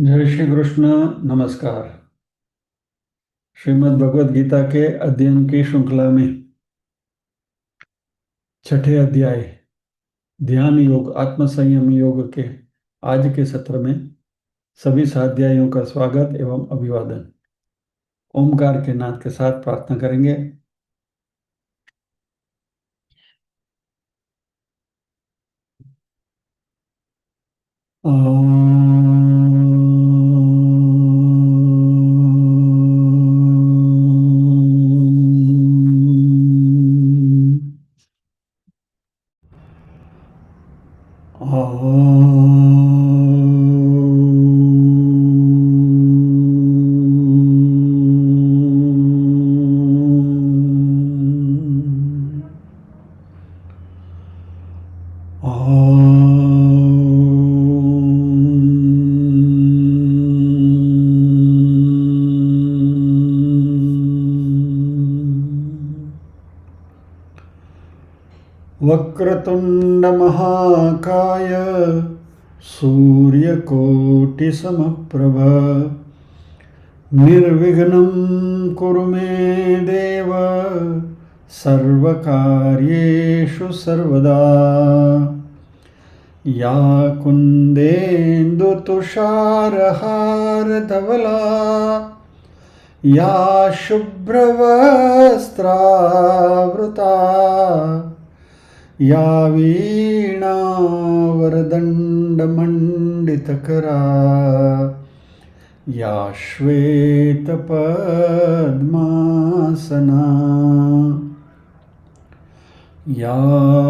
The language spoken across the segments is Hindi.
जय श्री कृष्ण। नमस्कार। श्रीमद् भगवद गीता के अध्ययन की श्रृंखला में छठे अध्याय ध्यान योग आत्म संयम योग के आज के सत्र में सभी स्वाध्यायों का स्वागत एवं अभिवादन। ओमकार के नाद के साथ प्रार्थना करेंगे। वक्रतुंड महाकाय सूर्यकोटिसमप्रभ निर्विघ्नं कुरु मे देव सर्वकार्येषु सर्वदा। या कुन्देन्दुतुषारहारधवला या शुभ्रवस्त्रावृता या वीणावरदण्डमण्डितकरा या श्वेतपद्मासना या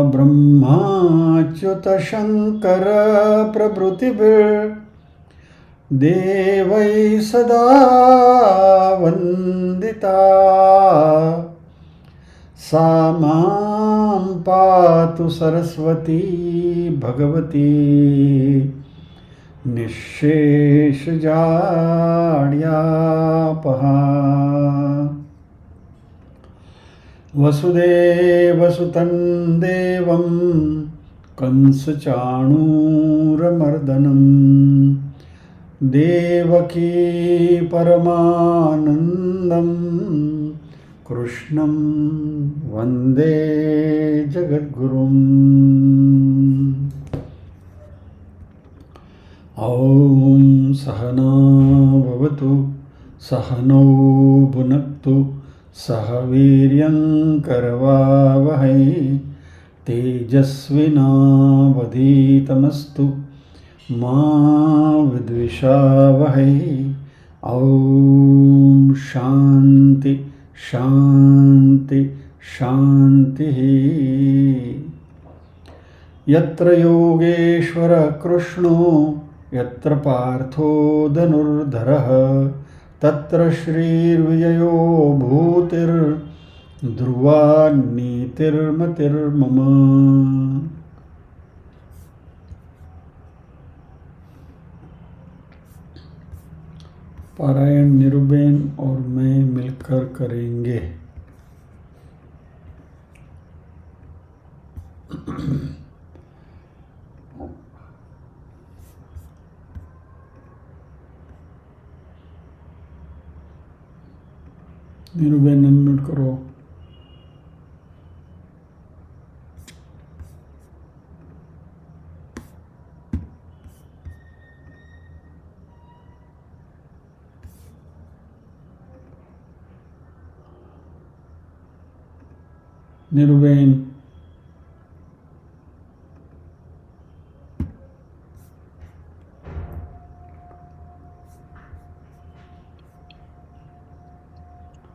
ब्रह्माच्युतशङ्करप्रभृतिभिर्देवैः सदा वन्दिता सा मां पातु सरस्वती भगवती निःशेषजाड्यापहा। वसुदेवसुतं देवं कंसचाणूरमर्दनं देवकी परमानन्दं कृष्णं वन्दे जगद्गुरुम्। ॐ सहना भवतु सहनौ भुनक्तु सह वीर्यं करवावहै तेजस्विनावधीतमस्तु मा विद्विषावहै। ॐ शान्ति शान्ति शान्तिः। यत्र योगेश्वर कृष्णो यत्र पार्थो धनुर्धरः तत्र श्रीर्विजयो भूतिर्ध्रुवा नीतिर्मतिर्मम। पारायण निरुबेन और मैं मिलकर करेंगे। निरुबेन अनम्यूट करो। निरुबेन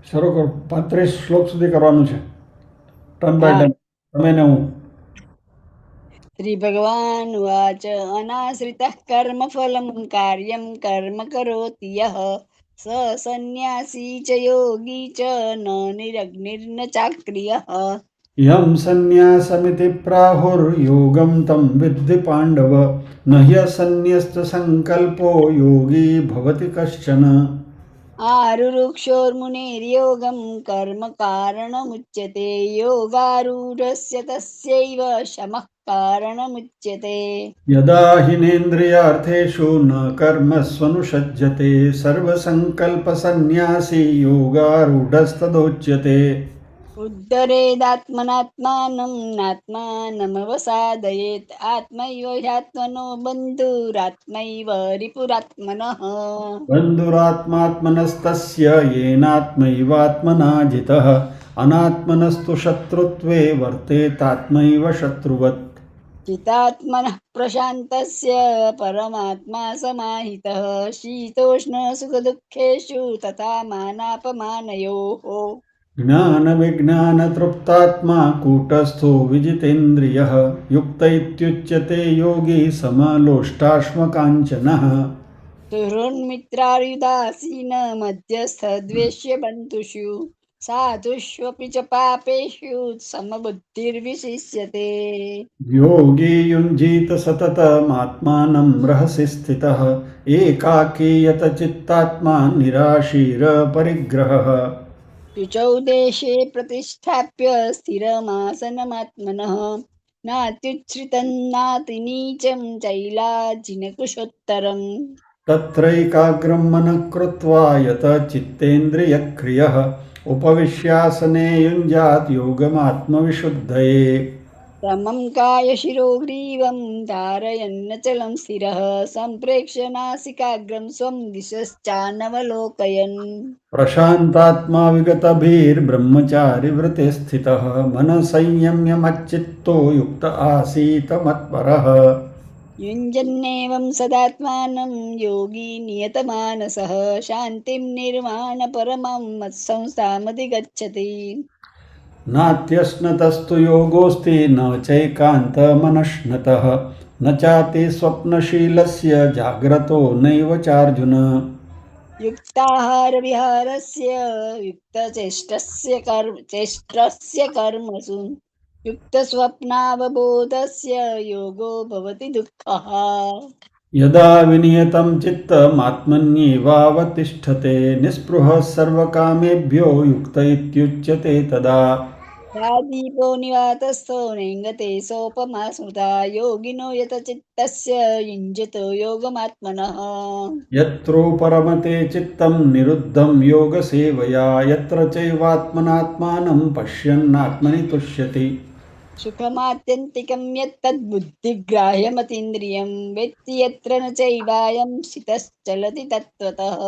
શરૂ કરો। 35 શ્લોક સુધી કરવાનું છે, ટર્ન બાય ટર્ન, તમે ને હું। श्री भगवान उवाच अनाश्रितः कर्मफलं कार्यं कर्म करोति यः स सन्न्यासी च योगी च न निरग्निर्न चाक्रियः। यं सन्न्यासमिति प्राहुर्योगं तं विद्धि पाण्डव न ह्यसन्न्यस्तसङ्कल्पो योगी भवति कश्चन। आरुरुक्षोर्मुनेर्योगं कर्म कारणमुच्यते योगारूढस्य तस्यैव शमः कारणमुच्यते। यदा हिनेन्द्रियार्थेषु न कर्मस्वनुषज्यते सर्वसङ्कल्पसन्न्यासी योगारूढस्तदोच्यते। उद्धरेदात्मनात्मानं नात्मानमवसादयेत् आत्मैव ह्यात्मनो बन्धुरात्मैव रिपुरात्मनः। बन्धुरात्मात्मनस्तस्य येनात्मैवात्मना जितः अनात्मनस्तु शत्रुत्वे वर्तेतात्मैव शत्रुवत्। चितात्मनः प्रशान्तस्य परमात्मा समाहितः शीतोष्णसुखदुःखेषु तथा मानापमानयोः। ज्ञानविज्ञानतृप्तात्मा कूटस्थो विजितेन्द्रियः युक्त इत्युच्यते योगी समलोष्टाश्मकाञ्चनः। सुहृन्मित्रार्युदासीन मध्यस्थद्वेष्य बन्धुषु साधुष्वपि च पापेषु समबुद्धिर्विशिष्यते। योगी युञ्जीत सततमात्मानं रहसि स्थितः एकाकी यतचित्तात्मा निराशीरपरिग्रहः। शुचौ देशे प्रतिष्ठाप्य स्थिरमासनमात्मनः नात्युच्छ्रितं नातिनीचं चैलाजिनकुशोत्तरम्। तत्रैकाग्रं मनः कृत्वा यतचित्तेन्द्रियक्रियः उपविश्यासने युञ्जात् योगमात्मविशुद्धये। समं कायशिरो ग्रीवं धारयन्नचलं स्थिरः सम्प्रेक्ष्य नासिकाग्रं स्वं दिशश्चानवलोकयन्। प्रशान्तात्मा विगतभिर्ब्रह्मचारिव्रते स्थितः मनः संयम्य मच्चित्तो युक्त आसीत मत्परः। युञ्जन्नेवं सदात्मानं योगी नियतमानसः शान्तिं निर्वाणपरमं मत्संस्थामधिगच्छति। नात्यश्नतस्तु योगोऽस्ति न चैकान्तमनश्नतः न चाति स्वप्नशीलस्य जाग्रतो नैव चार्जुन। युक्ताहारविहारस्य चेष्टस्य कर्मसु युक्तस्वप्नावबोधस्य योगो भवति दुःखः। यदा विनियतं चित्तमात्मन्येवावतिष्ठते निःस्पृहः सर्वकामेभ्यो युक्त इत्युच्यते तदा। या दीपो निवातस्थो नेङ्गते सोपमा स्मृता योगिनो यतचित्तस्य युञ्जतो योगमात्मनः। यत्रोपरमते चित्तं निरुद्धं योगसेवया यत्र चैवात्मनात्मानं पश्यन्नात्मनि तुष्यति। सुखमात्यन्तिकं यत्तद्बुद्धिग्राह्यमतीन्द्रियं वेत्ति यत्र न चैवायं स्थितश्चलति तत्त्वतः।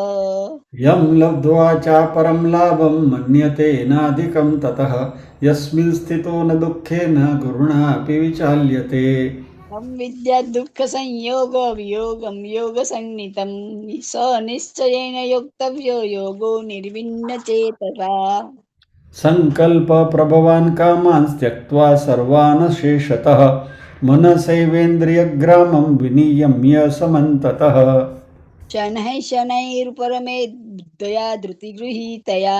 यं लब्ध्वा चापरं लाभं मन्यते नाधिकं ततः यस्मिन् स्थितो न दुःखेन गुरुणापि विचाल्यते। तं विद्या दुःखसंयोगवियोगं योगसंज्ञितं स निश्चयेन योक्तव्यो योगो निर्विण्णचेतसा। सङ्कल्पप्रभवान् कामान् त्यक्त्वा सर्वान् शेषतः मनसैवेन्द्रियग्रामं विनियम्य समन्ततः। शनैः शनैरुपरमेद् बुद्धया धृतिगृहीतया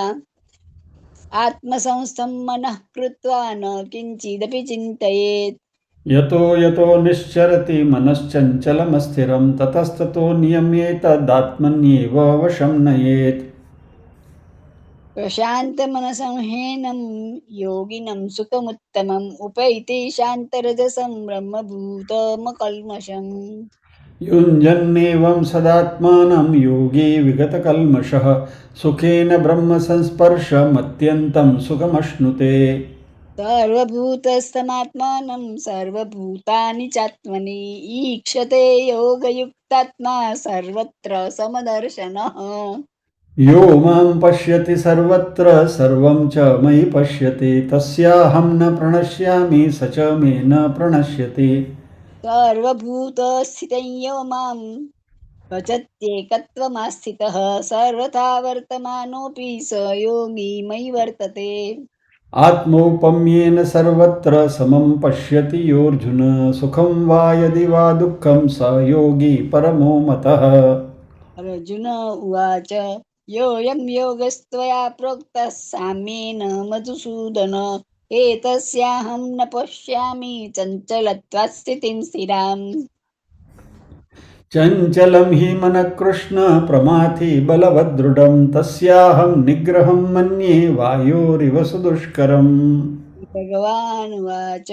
आत्मसंस्थं मनः कृत्वा न किञ्चिदपि चिन्तयेत्। यतो यतो निश्चरति मनश्चञ्चलमस्थिरं ततस्ततो नियम्येतदात्मन्येव वशं नयेत्। प्रशान्तमनसंहेनं योगिनं सुखमुत्तमम् उपैति शान्तरजसं ब्रह्मभूतमकल्मषम्। युञ्जन्नेवं सदात्मानं योगी विगतकल्मषः सुखेन ब्रह्मसंस्पर्शमत्यन्तं सुखमश्नुते। सर्वभूतस्थमात्मानं सर्वभूतानि चात्मनि ईक्षते योगयुक्तात्मा सर्वत्र समदर्शनः। यो मां पश्यति सर्वत्र सर्वं च मयि पश्यति तस्याहं न प्रणश्यामि स च मे न प्रणश्यति। सर्वभूतस्थितं यो मां भजत्येकत्वमास्थितः सर्वथा वर्तमानोऽपि स योगी मयि वर्तते। आत्मौपम्येन सर्वत्र समं पश्यति योऽर्जुन सुखं वा यदि वा दुःखं स योगी परमो मतः। अर्जुन उवाच योऽयं योगस्त्वया प्रोक्तः साम्येन मधुसूदन एतस्याहं न पश्यामि चञ्चलत्वात् स्थितिं स्थिराम्। चञ्चलं हि मनः कृष्ण प्रमाथि बलवदृढं तस्याहं निग्रहं मन्ये वायोरिव सुदुष्करम्। भगवानुवाच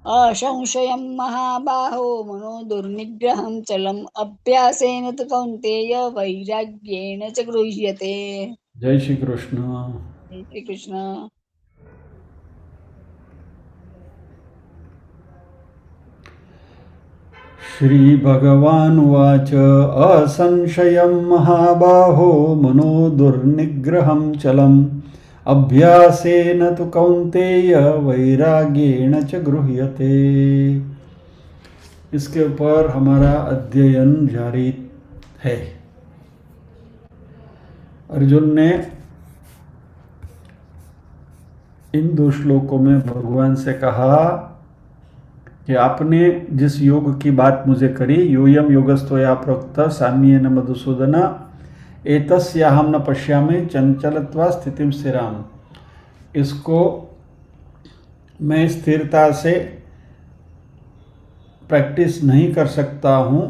असंशयं महाबाहो मनो दुर्निग्रहं चलम् अभ्यासेन तु कौन्तेय वैराग्येण च गृह्यते। जय श्री कृष्ण। जय श्री कृष्ण। श्रीभगवानुवाच असंशयं महाबाहो मनो दुर्निग्रहं चलम् अभ्यासेन तु कौन्तेय वैराग्येण च गृह्यते। इसके ऊपर हमारा अध्ययन जारी है। अर्जुन ने इन 2 श्लोकों में भगवान से कहा कि आपने जिस योग की बात मुझे करी, यूयम योगस्थोया प्रोक्त साम्येन मधुसूदन एतस्याहं न पश्यामि चंचलत्वा स्थितिं स्थिराम, इसको मैं स्थिरता से प्रैक्टिस नहीं कर सकता हूँ,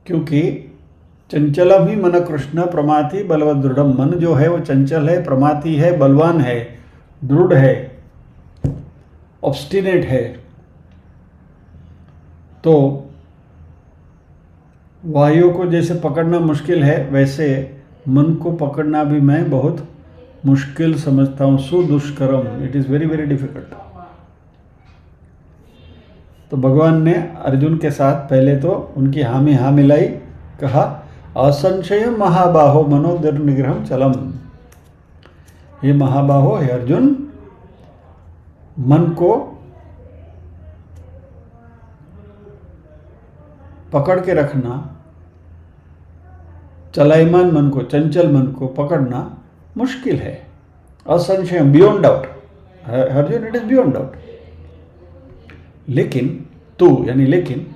क्योंकि चंचलम ही मन कृष्ण प्रमाथि बलवद दृढ़। मन जो है वो चंचल है, प्रमाथि है, बलवान है, दृढ़ है, ऑब्स्टिनेट है। तो वायु को जैसे पकड़ना मुश्किल है, वैसे मन को पकड़ना भी मैं बहुत मुश्किल समझता हूँ। सुदुष्करम, it is very very difficult. तो भगवान ने अर्जुन के साथ पहले तो उनकी हामी हाँ मिलाई, कहा असंशय महाबाहो मनो दुर्निग्रहम चलम। ये महाबाहो है अर्जुन, मन को पकड़ के रखना, चलायमान मन को, चंचल मन को पकड़ना मुश्किल है। असंशय, beyond doubt. Arjun, it is beyond doubt. लेकिन तू, यानी लेकिन,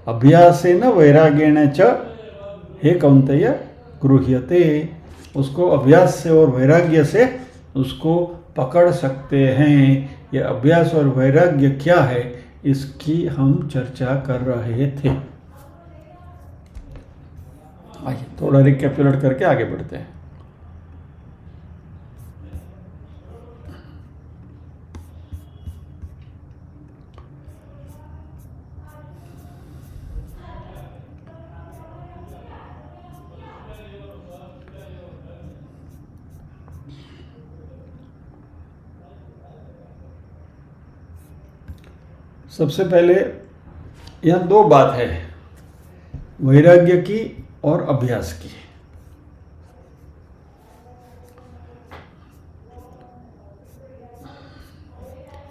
अभ्यासेन वैराग्येण च हे कौन्तेय गृह्यते, उसको अभ्यास से और वैराग्य से उसको पकड़ सकते हैं। यह अभ्यास और वैराग्य क्या है, इसकी हम चर्चा कर रहे थे। आइए थोड़ा रिकैपिचुलेट करके आगे बढ़ते हैं। सबसे पहले यहाँ 2 बात है, वैराग्य की और अभ्यास की।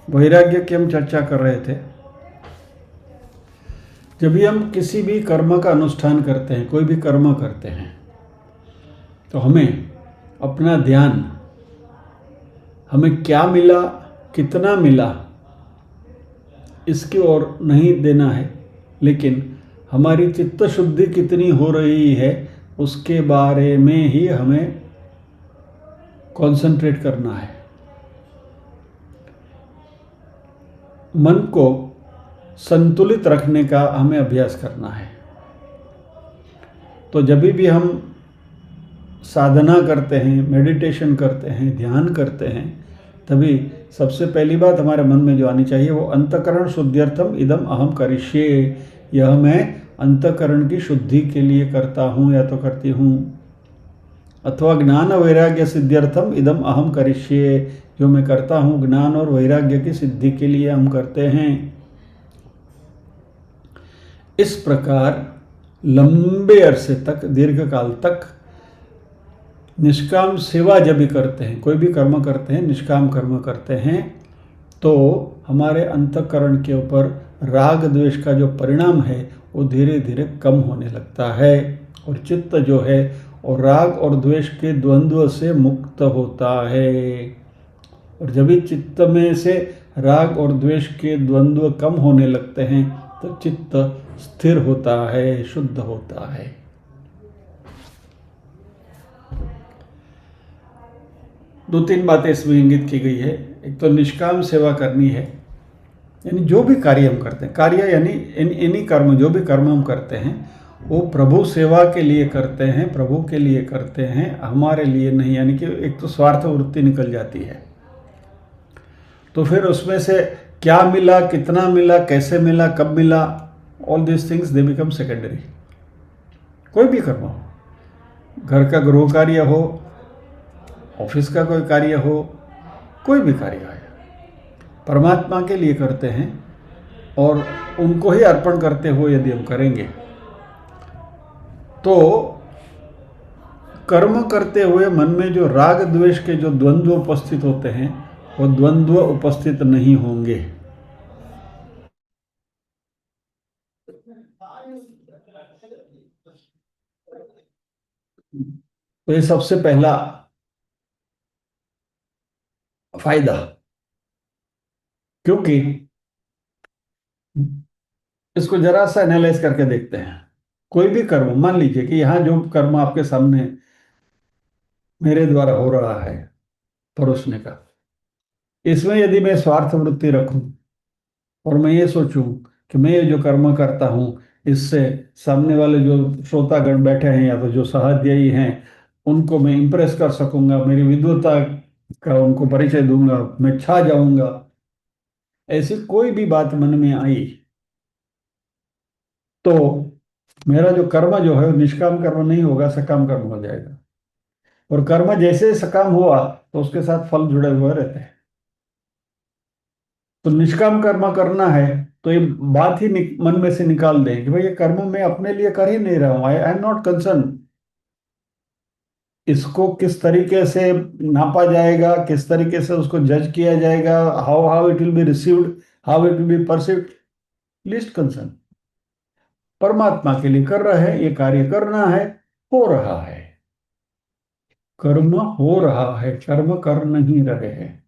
वैराग्य की हम चर्चा कर रहे थे। जब भी हम किसी भी कर्म का अनुष्ठान करते हैं, कोई भी कर्म करते हैं, तो हमें अपना ध्यान, हमें क्या मिला, कितना मिला, इसकी ओर नहीं देना है, लेकिन हमारी चित्त शुद्धि कितनी हो रही है उसके बारे में ही हमें कंसंट्रेट करना है। मन को संतुलित रखने का हमें अभ्यास करना है। तो जब भी हम साधना करते हैं, मेडिटेशन करते हैं, ध्यान करते हैं, तभी सबसे पहली बात हमारे मन में जो आनी चाहिए वो अंतःकरण शुद्ध्यर्थम इदम अहम करिष्ये। यह मैं अंतःकरण की शुद्धि के लिए करता हूँ या तो करती हूँ। अथवा ज्ञान वैराग्य सिद्ध्यर्थम इदम अहम करिष्ये, जो मैं करता हूँ ज्ञान और वैराग्य की सिद्धि के लिए हम करते हैं। इस प्रकार लंबे अरसे तक, दीर्घ काल तक निष्काम सेवा जब भी करते हैं, कोई भी कर्म करते हैं, निष्काम कर्म करते हैं, तो हमारे अंतःकरण के ऊपर राग द्वेष का जो परिणाम है वो धीरे धीरे कम होने लगता है, और चित्त जो है और राग और द्वेष के द्वंद्व से मुक्त होता है। और जब भी चित्त में से राग और द्वेष के द्वंद्व कम होने लगते हैं तो चित्त स्थिर होता है, शुद्ध होता है। दो तीन बातें इसमें इंगित की गई है। एक तो निष्काम सेवा करनी है, यानी जो भी कार्य हम करते हैं, कार्य यानी एनी कर्म, जो भी कर्म हम करते हैं वो प्रभु सेवा के लिए करते हैं, प्रभु के लिए करते हैं, हमारे लिए नहीं। यानी कि एक तो स्वार्थ वृत्ति निकल जाती है, तो फिर उसमें से क्या मिला, कितना मिला, कैसे मिला, कब मिला, all this things they become secondary. कोई भी कर्म हो, घर का गृह कार्य हो, ऑफिस का कोई कार्य हो, कोई भी कार्य है, परमात्मा के लिए करते हैं और उनको ही अर्पण करते हुए यदि हम करेंगे तो कर्म करते हुए मन में जो राग द्वेष के जो द्वंद्व उपस्थित होते हैं वो द्वंद्व उपस्थित नहीं होंगे। तो ये सबसे पहला फायदा। क्योंकि इसको जरा सा एनालाइज करके देखते हैं। कोई भी कर्म, मान लीजिए कि यहाँ जो कर्म आपके सामने मेरे द्वारा हो रहा है परोसने का, इसमें यदि मैं स्वार्थ वृत्ति रखूं और मैं ये सोचूं कि मैं ये जो कर्म करता हूं इससे सामने वाले जो श्रोतागण बैठे हैं या तो जो सहाध्यायी हैं उनको मैं इंप्रेस कर सकूंगा, मेरी विद्वता का उनको परिचय दूंगा, मैं छा जाऊंगा, ऐसी कोई भी बात मन में आई तो मेरा जो कर्म जो है वो निष्काम कर्म नहीं होगा, सकाम कर्म हो जाएगा। और कर्म जैसे सकाम हुआ तो उसके साथ फल जुड़े हुए रहते हैं। तो निष्काम कर्म करना है तो ये बात ही मन में से निकाल दें कि भाई ये कर्म मैं अपने लिए कर ही नहीं रहा हूं, आई एम नॉट कंसर्न। इसको किस तरीके से नापा जाएगा, किस तरीके से उसको जज किया जाएगा, how how it will be received, how it will be perceived, least concern. परमात्मा के लिए कर रहे हैं, ये कार्य करना है, हो रहा है, कर्म हो रहा है, कर्म कर नहीं रहे हैं।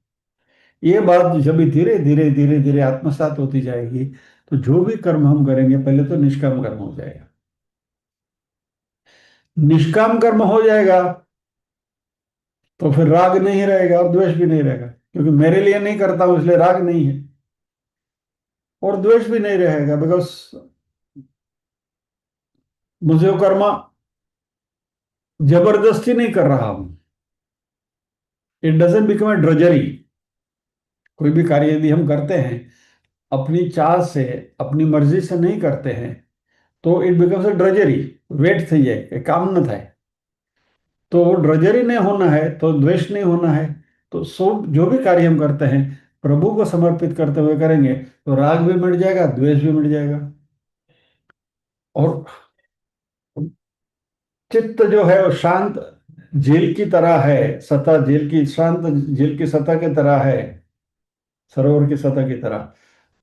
ये बात जब भी धीरे धीरे धीरे धीरे आत्मसात होती जाएगी तो जो भी कर्म हम करेंगे पहले तो निष्काम कर्म हो जाएगा। निष्काम कर्म हो जाएगा तो फिर राग नहीं रहेगा और द्वेष भी नहीं रहेगा, क्योंकि मेरे लिए नहीं करता हूं इसलिए राग नहीं है, और द्वेष भी नहीं रहेगा बिकॉज मुझे वो कर्म जबरदस्ती नहीं कर रहा हूं। It doesn't become a drudgery. कोई भी कार्य यदि हम करते हैं अपनी चाह से, अपनी मर्जी से नहीं करते हैं तो it becomes a drudgery, wait થઈ જાય કે કામ ન થાય। तो ड्रजरी नहीं होना है तो द्वेष नहीं होना है। तो सब जो भी कार्य हम करते हैं प्रभु को समर्पित करते हुए करेंगे तो राग भी मिट जाएगा, द्वेष भी मिट जाएगा। और चित्त जो है वो शांत झील की तरह है, सतह झील की, शांत झील की सतह की तरह है, सरोवर की सतह की तरह।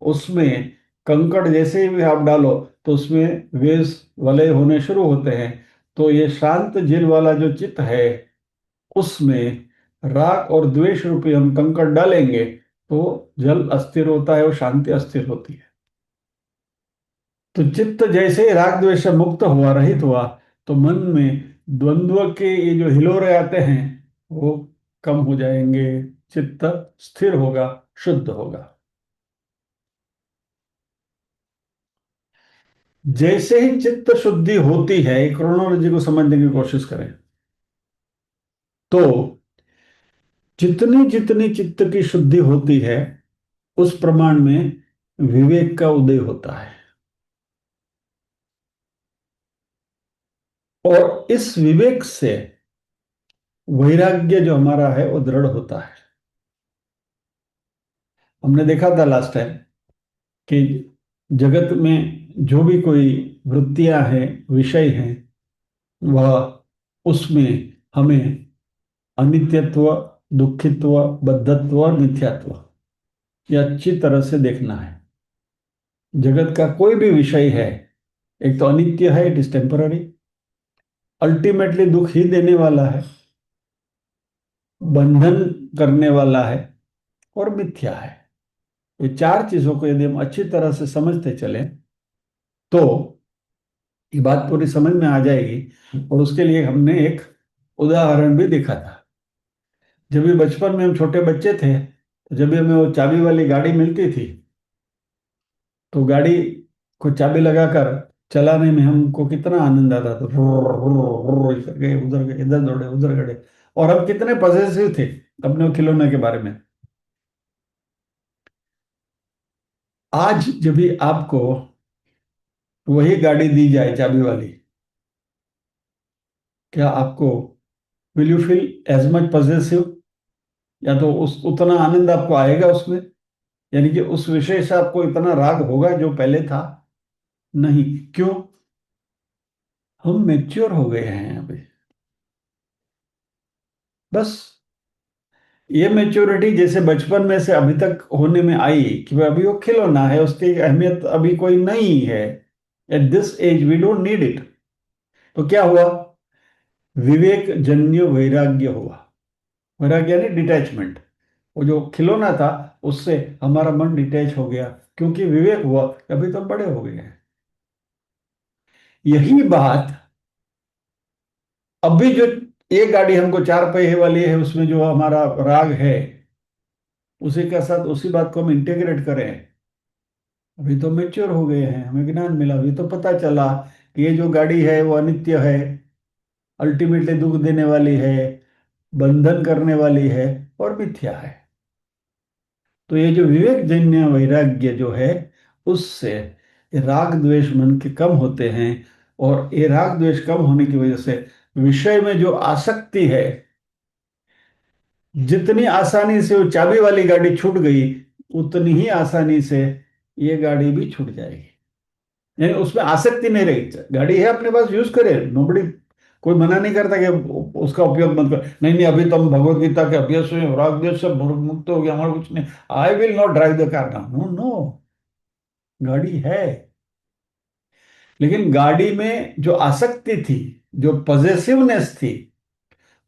उसमें कंकड़ जैसे भी आप डालो तो उसमें वेव्स वलय होने शुरू होते हैं। तो ये शांत झील वाला जो चित्त है उसमें राग और द्वेष रूपी हम कंकड़ डालेंगे तो जल अस्थिर होता है और शांति अस्थिर होती है। तो चित्त जैसे ही राग द्वेष से मुक्त हुआ, रहित हुआ, तो मन में द्वंद्व के ये जो हिलोरे आते हैं वो कम हो जाएंगे, चित्त स्थिर होगा, शुद्ध होगा। जैसे ही चित्त शुद्धि होती है, क्रोनोलॉजी को समझने की कोशिश करें तो जितनी जितनी चित्त की शुद्धि होती है उस प्रमाण में विवेक का उदय होता है, और इस विवेक से वैराग्य जो हमारा है वो दृढ़ होता है। हमने देखा था लास्ट टाइम कि जगत में जो भी कोई वृत्तियां हैं, विषय हैं, वह उसमें हमें अनित्यत्व, दुखित्व, बद्धत्व और मिथ्यात्व ये अच्छी तरह से देखना है। जगत का कोई भी विषय है, एक तो अनित्य है, इट इज टेम्पररी, अल्टीमेटली दुख ही देने वाला है, बंधन करने वाला है और मिथ्या है। ये चार चीजों को यदि हम अच्छी तरह से समझते चले तो ये बात पूरी समझ में आ जाएगी। और उसके लिए हमने एक उदाहरण भी देखा था। जब भी बचपन में हम छोटे बच्चे थे तो जब भी हमें वो चाबी वाली गाड़ी मिलती थी तो गाड़ी को चाबी लगाकर चलाने में हमको कितना आनंद आता था। इधर गए, उधर गए, इधर दौड़े, उधर गए, और हम कितने पजेसिव थे अपने खिलौने के बारे में। आज जब भी आपको वही गाड़ी दी जाए चाबी वाली, क्या आपको will you feel as much possessive, या तो उस उतना आनंद आपको आएगा उसमें, यानी कि उस विषय से आपको इतना राग होगा जो पहले था? नहीं। क्यों? हम मैच्योर हो गए हैं अभी। बस ये मेच्योरिटी जैसे बचपन में से अभी तक होने में आई कि भाई अभी वो खिलौना है, उसकी अहमियत अभी कोई नहीं है, at this age we don't need it. तो क्या हुआ? विवेक जन्य वैराग्य हुआ। वैराग्य यानी डिटैचमेंट। वो जो खिलौना था उससे हमारा मन डिटैच हो गया, क्योंकि विवेक हुआ कि अभी तो बड़े हो गए हैं। यही बात अभी जो एक गाड़ी हमको चार पहिए वाली है, उसमें जो हमारा राग है, उसी के साथ उसी बात को हम इंटीग्रेट करें। अभी तो मेच्योर हो गए हैं, हमें ज्ञान मिला, अभी तो पता चला कि ये जो गाड़ी है वो अनित्य है, अल्टीमेटली दुख देने वाली है, बंधन करने वाली है और मिथ्या है। तो ये जो विवेक जन्य वैराग्य जो है, उससे ये राग द्वेष मन के कम होते हैं। और ये राग द्वेष कम होने की वजह से विषय में जो आसक्ति है, जितनी आसानी से वो चाबी वाली गाड़ी छूट गई, उतनी ही आसानी से ये गाड़ी भी छूट जाएगी। यानी उसमें आसक्ति नहीं रही। गाड़ी है अपने पास, यूज करे, नोबडी, कोई मना नहीं करता कि उसका उपयोग मत कर। नहीं नहीं, अभी तो हम भगवत गीता के अभ्यास में राग द्वेष से मुक्त हो गया, हमारा कुछ नहीं, I will not drive the car now. No no, गाड़ी है, लेकिन गाड़ी में जो आसक्ति थी, जो पॉजेसिवनेस थी,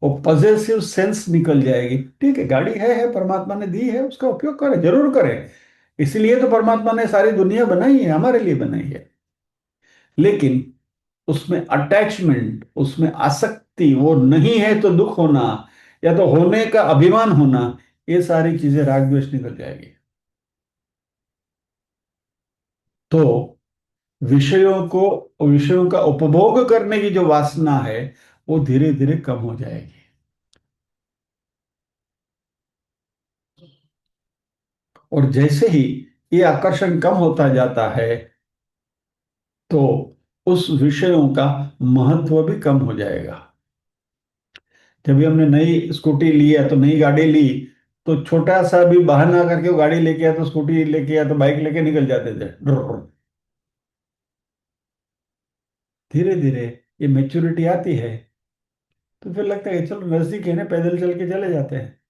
वो पॉजेसिव सेंस निकल जाएगी। ठीक है, गाड़ी है, परमात्मा ने दी है, उसका उपयोग करें, जरूर करें। इसलिए तो परमात्मा ने सारी दुनिया बनाई है, हमारे लिए बनाई है। लेकिन उसमें अटैचमेंट, उसमें आसक्ति वो नहीं है तो दुख होना, या तो होने का अभिमान होना, ये सारी चीजें राग द्वेष निकल जाएगी। तो विषयों का उपभोग करने की जो वासना है, वो धीरे धीरे कम हो जाएगी। और जैसे ही ये आकर्षण कम होता जाता है, तो उस विषयों का महत्व भी कम हो जाएगा। जब भी हमने नई स्कूटी ली है, तो नई गाड़ी ली, तो छोटा सा भी बहाना करके वो गाड़ी लेके या तो स्कूटी लेके या तो बाइक लेके निकल जाते थे। धीरे धीरे ये मेच्योरिटी आती है, तो फिर लगता है कि चलो नजदीक है ना, पैदल चल के चले जाते हैं।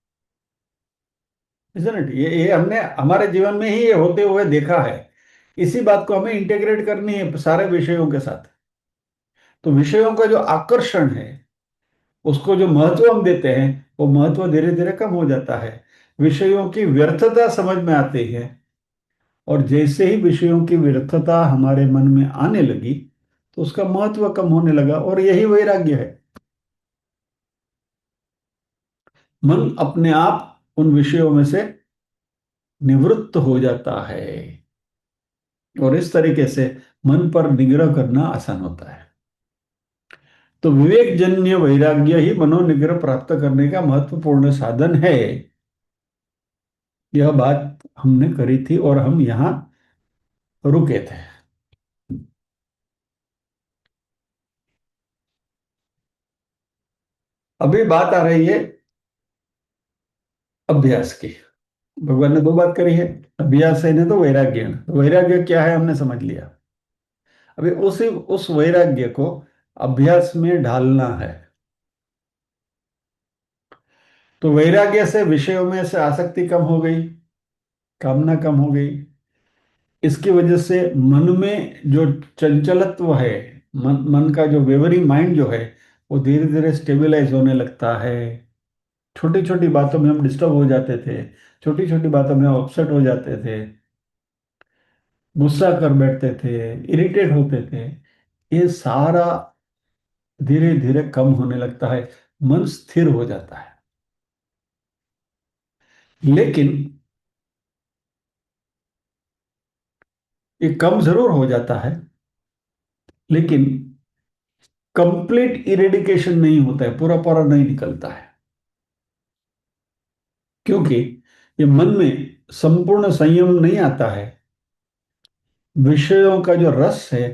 Isn't it? ये हमने हमारे जीवन में ही ये होते हुए देखा है। इसी बात को हमें इंटीग्रेट करनी है सारे विषयों के साथ। तो विषयों का जो आकर्षण है, उसको जो महत्व हम देते हैं, वो महत्व धीरे धीरे कम हो जाता है। विषयों की व्यर्थता समझ में आती है। और जैसे ही विषयों की व्यर्थता हमारे मन में आने लगी, तो उसका महत्व कम होने लगा, और यही वैराग्य है। मन अपने आप उन विषयों में से निवृत्त हो जाता है, और इस तरीके से मन पर निग्रह करना आसान होता है। तो विवेक जन्य वैराग्य ही मनोनिग्रह प्राप्त करने का महत्वपूर्ण साधन है। यह बात हमने करी थी और हम यहाँ रुके थे। अभी बात आ रही है अभ्यास की। भगवान ने दो बात करी है, अभ्यास है ना तो वैराग्य है। तो वैराग्य क्या है हमने समझ लिया। अभी उस वैराग्य को अभ्यास में ढालना है। तो वैराग्य से विषयों में से आसक्ति कम हो गई, कामना कम हो गई। इसकी वजह से मन में जो चंचलत्व है, मन का जो वेवरिंग माइंड जो है, वो धीरे धीरे स्टेबलाइज होने लगता है। छोटी छोटी बातों में हम डिस्टर्ब हो जाते थे, छोटी छोटी बातों में हम अपसेट हो जाते थे, गुस्सा कर बैठते थे, इरिटेट होते थे। ये सारा धीरे धीरे कम होने लगता है, मन स्थिर हो जाता है। लेकिन ये कम जरूर हो जाता है, लेकिन कंप्लीट इरेडिकेशन नहीं होता है, पूरा पूरा नहीं निकलता है। क्योंकि ये मन में संपूर्ण संयम नहीं आता है। विषयों का जो रस है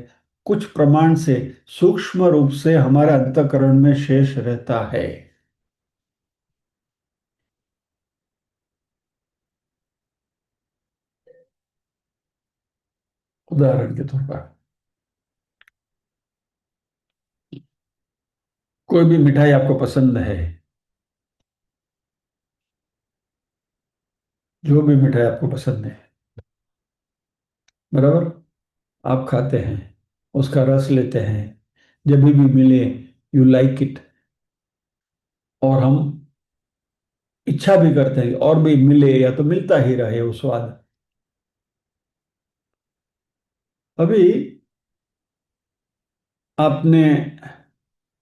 कुछ प्रमाण से सूक्ष्म रूप से हमारे अंतःकरण में शेष रहता है। उदाहरण के तौर पर कोई भी मिठाई आपको पसंद है, जो भी मिठाई आपको पसंद है, बराबर, आप खाते हैं, उसका रस लेते हैं, जब भी मिले यू लाइक इट, और हम इच्छा भी करते हैं और भी मिले या तो मिलता ही रहे वो स्वाद। अभी आपने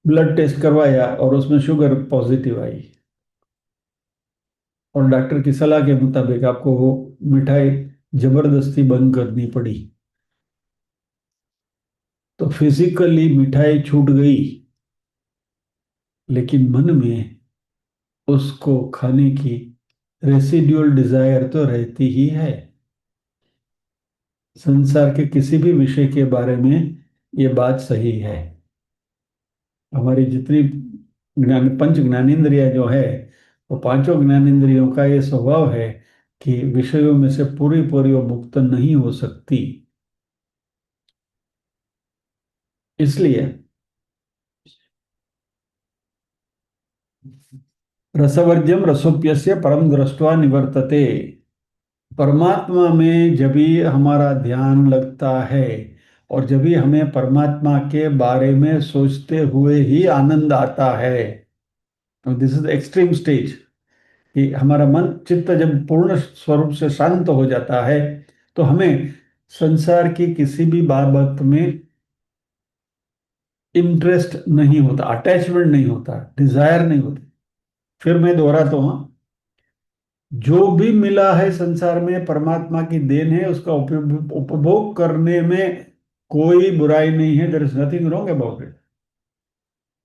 ब्लड टेस्ट करवाया और उसमें शुगर पॉजिटिव आई, और डॉक्टर की सलाह के मुताबिक आपको वो मिठाई जबरदस्ती बंद करनी पड़ी, तो फिजिकली मिठाई छूट गई, लेकिन मन में उसको खाने की रेसिड्यूअल डिजायर तो रहती ही है। संसार के किसी भी विषय के बारे में ये बात सही है। हमारी जितनी पंच ज्ञानेंद्रिया जो है, वो पांचों ज्ञानेंद्रियों का ये स्वभाव है कि विषयों में से पूरी पूरी वो मुक्त नहीं हो सकती। इसलिए रसवर्ज्यम रसोप्यस्य परम दृष्ट्वा निवर्तते। परमात्मा में जब भी हमारा ध्यान लगता है और जब भी हमें परमात्मा के बारे में सोचते हुए ही आनंद आता है, दिस इज एक्सट्रीम स्टेज, कि हमारा मन चित्त जब पूर्ण स्वरूप से शांत हो जाता है, तो हमें संसार की किसी भी बाबत में इंटरेस्ट नहीं होता, अटैचमेंट नहीं होता, डिजायर नहीं होती। फिर मैं दोहराता हूँ, जो भी मिला है संसार में परमात्मा की देन है, उसका उपभोग करने में कोई बुराई नहीं है, there is nothing wrong about it.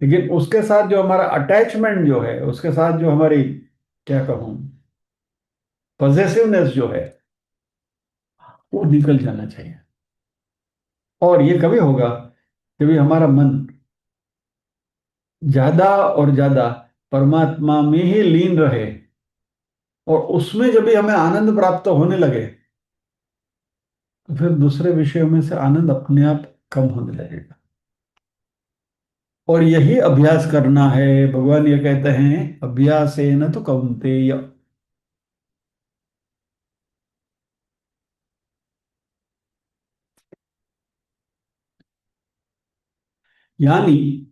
लेकिन उसके साथ जो हमारा अटैचमेंट जो है, उसके साथ जो हमारी, क्या कहूँ, पॉजेसिवनेस जो है, वो निकल जाना चाहिए। और ये कभी होगा जब भी हमारा मन ज्यादा और ज्यादा परमात्मा में ही लीन रहे, और उसमें जब भी हमें आनंद प्राप्त होने लगे, तो फिर दूसरे विषयों में से आनंद अपने आप कम होने लगेगा। और यही अभ्यास करना है। भगवान ये कहते हैं, अभ्यासेन तो कौन्तेय। यानी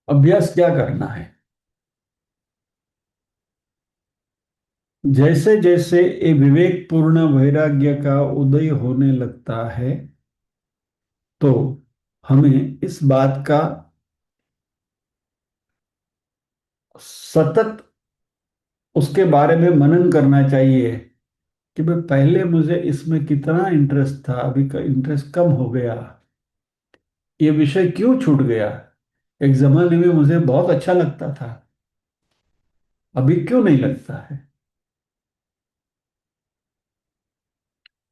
अभ्यास क्या करना है, जैसे जैसे ये विवेक पूर्ण वैराग्य का उदय होने लगता है, तो हमें इस बात का सतत उसके बारे में मनन करना चाहिए कि भाई पहले मुझे इसमें कितना इंटरेस्ट था, अभी का इंटरेस्ट कम हो गया, ये विषय क्यों छूट गया। एक जमाने में मुझे बहुत अच्छा लगता था, अभी क्यों नहीं लगता है।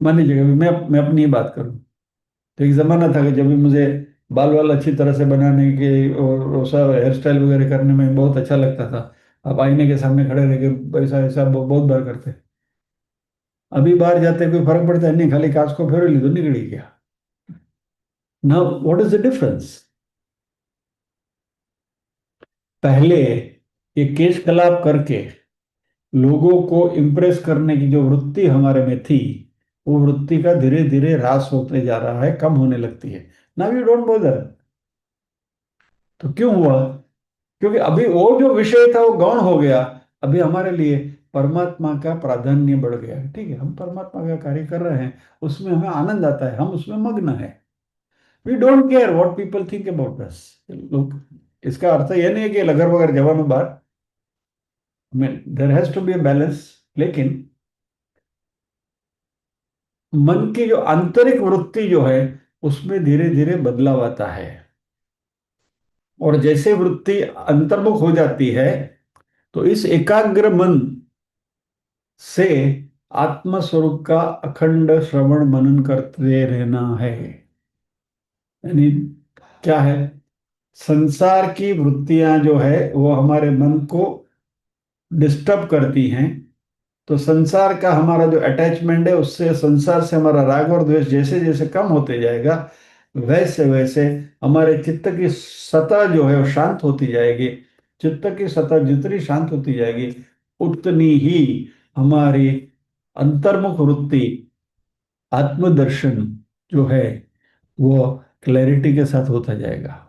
मान लीजिए अभी मैं अपनी ही बात करूं, तो एक जमाना था कि जब भी मुझे बाल वाल अच्छी तरह से बनाने के और सब हेयर स्टाइल वगैरह करने में बहुत अच्छा लगता था। अब आईने के सामने खड़े रह के ऐसा ऐसा बहुत बार करते। अभी बाहर जाते कोई फर्क पड़ता है नहीं, खाली कांच को फेर ली तो निकल ही गया। Now what is the difference. पहले ये केश कलाप करके लोगों को इम्प्रेस करने की जो वृत्ति हमारे में थी, वो वृत्ति का धीरे धीरे ह्रास होते जा रहा है, कम होने लगती है। Now you don't bother. तो क्यों हुआ? क्योंकि अभी वो जो विषय था वो गौण हो गया। अभी हमारे लिए परमात्मा का प्राधान्य बढ़ गया है। ठीक है, हम परमात्मा का कार्य कर रहे हैं, उसमें हमें आनंद आता है, हम उसमें मग्न है। We don't care what people think about us. लोग, इसका अर्थ यह नहीं है कि लगर वगर जवानों बात, there has to be a balance. लेकिन मन की जो आंतरिक वृत्ति जो है, उसमें धीरे धीरे बदलाव आता है। और जैसे वृत्ति अंतर्मुख हो जाती है, तो इस एकाग्र मन से आत्म स्वरूप का अखंड श्रवण मनन करते रहना है। यानी क्या है, संसार की वृत्तियां जो है वो हमारे मन को डिस्टर्ब करती हैं। तो संसार का हमारा जो अटैचमेंट है, उससे संसार से हमारा राग और द्वेष जैसे जैसे कम होते जाएगा, वैसे वैसे हमारे चित्त की सतह जो है वो शांत होती जाएगी। चित्त की सतह जितनी शांत होती जाएगी, उतनी ही हमारी अंतर्मुख वृत्ति, आत्मदर्शन जो है वो क्लैरिटी के साथ होता जाएगा।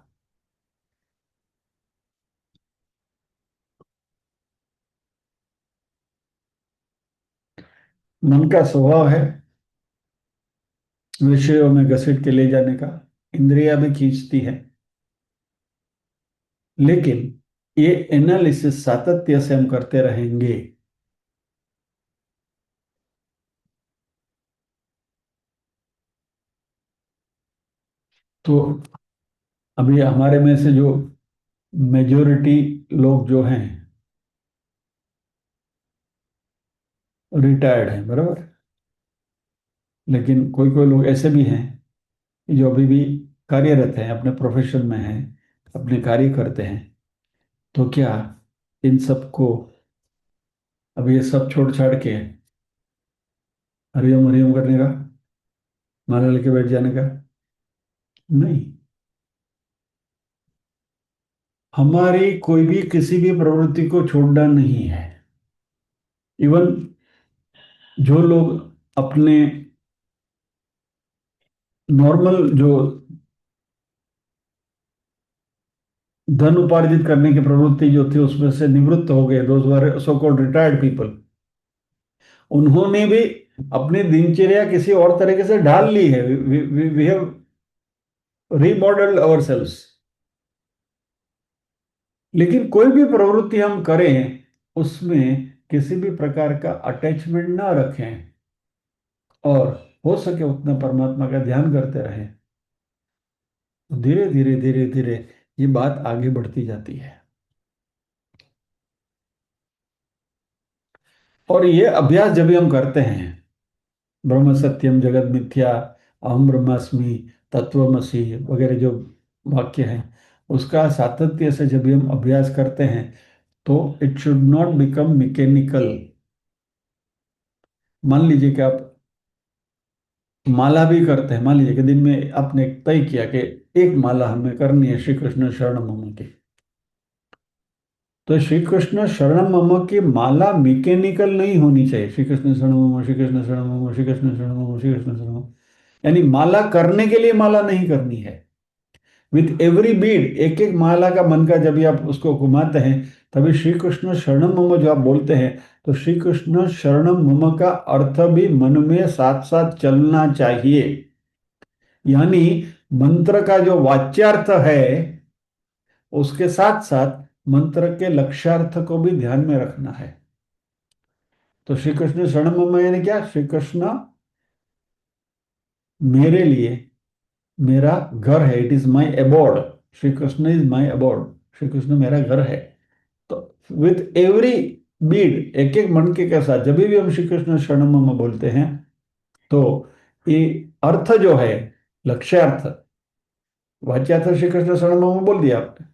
मन का स्वभाव है विषयों में घसीट के ले जाने का, इंद्रियां भी खींचती है, लेकिन ये एनालिसिस सातत्य से हम करते रहेंगे तो अभी हमारे में से जो मेजोरिटी लोग जो हैं रिटायर्ड हैं, बराबर। लेकिन कोई कोई लोग ऐसे भी हैं कि जो अभी भी कार्यरत हैं, अपने प्रोफेशन में हैं, अपने कार्य करते हैं। तो क्या इन सबको अभी ये सब छोड़ छाड़ के हरिओम हरिओम करने का, माला लेके बैठ जाने का? नहीं। हमारी कोई भी किसी भी प्रवृत्ति को छोड़ना नहीं है। इवन जो लोग अपने नॉर्मल जो धन उपार्जित करने की प्रवृत्ति जो थी उसमें से निवृत्त हो गए, those were so called retired people, उन्होंने भी अपनी दिनचर्या किसी और तरीके से ढाल ली है। We have remodelled ourselves. लेकिन कोई भी प्रवृत्ति हम करें, उसमें किसी भी प्रकार का अटैचमेंट ना रखें और हो सके उतना परमात्मा का ध्यान करते रहें, तो धीरे धीरे धीरे धीरे ये बात आगे बढ़ती जाती है। और ये अभ्यास जब भी हम करते हैं, ब्रह्म सत्यम जगत मिथ्या, अहम ब्रह्मास्मि, तत्वमसि वगैरह जो वाक्य हैं, उसका सातत्य से जब भी हम अभ्यास करते हैं, तो it should not become mechanical. मान लीजिए कि आप माला भी करते हैं, मान लीजिए कि दिन में आपने तय किया कि एक माला हमें करनी है श्री कृष्ण शरणम मम की। तो श्री कृष्ण शरणम मम की माला मैकेनिकल नहीं होनी चाहिए। श्री कृष्ण शरणम मम, श्री कृष्ण शरणम मम, श्री कृष्ण शरणम मम, श्री कृष्ण शरणम मम। यानी माला करने के लिए माला नहीं करनी है। विथ एवरी बीड, एक एक माला का मन का जब भी आप उसको घुमाते हैं, तभी श्री कृष्ण शरणम मम जो आप बोलते हैं, तो श्री कृष्ण शरणम मम का अर्थ भी मन में साथ साथ चलना चाहिए। यानी मंत्र का जो वाच्यार्थ है, उसके साथ साथ मंत्र के लक्ष्यार्थ को भी ध्यान में रखना है। तो श्री कृष्ण शरणम मम यानी क्या? श्री कृष्ण मेरे लिए मेरा घर है, it is my abode. Shri Krishna is my abode, Shri Krishna मेरा घर है। तो विथ एवरी बीड, एक एक मनके के साथ जब भी हम श्री कृष्ण शरणम मम बोलते हैं, तो ये अर्थ जो है, लक्ष्यार्थ, वाच्यार्थ श्री कृष्ण शरणम मम बोल दिया आपने,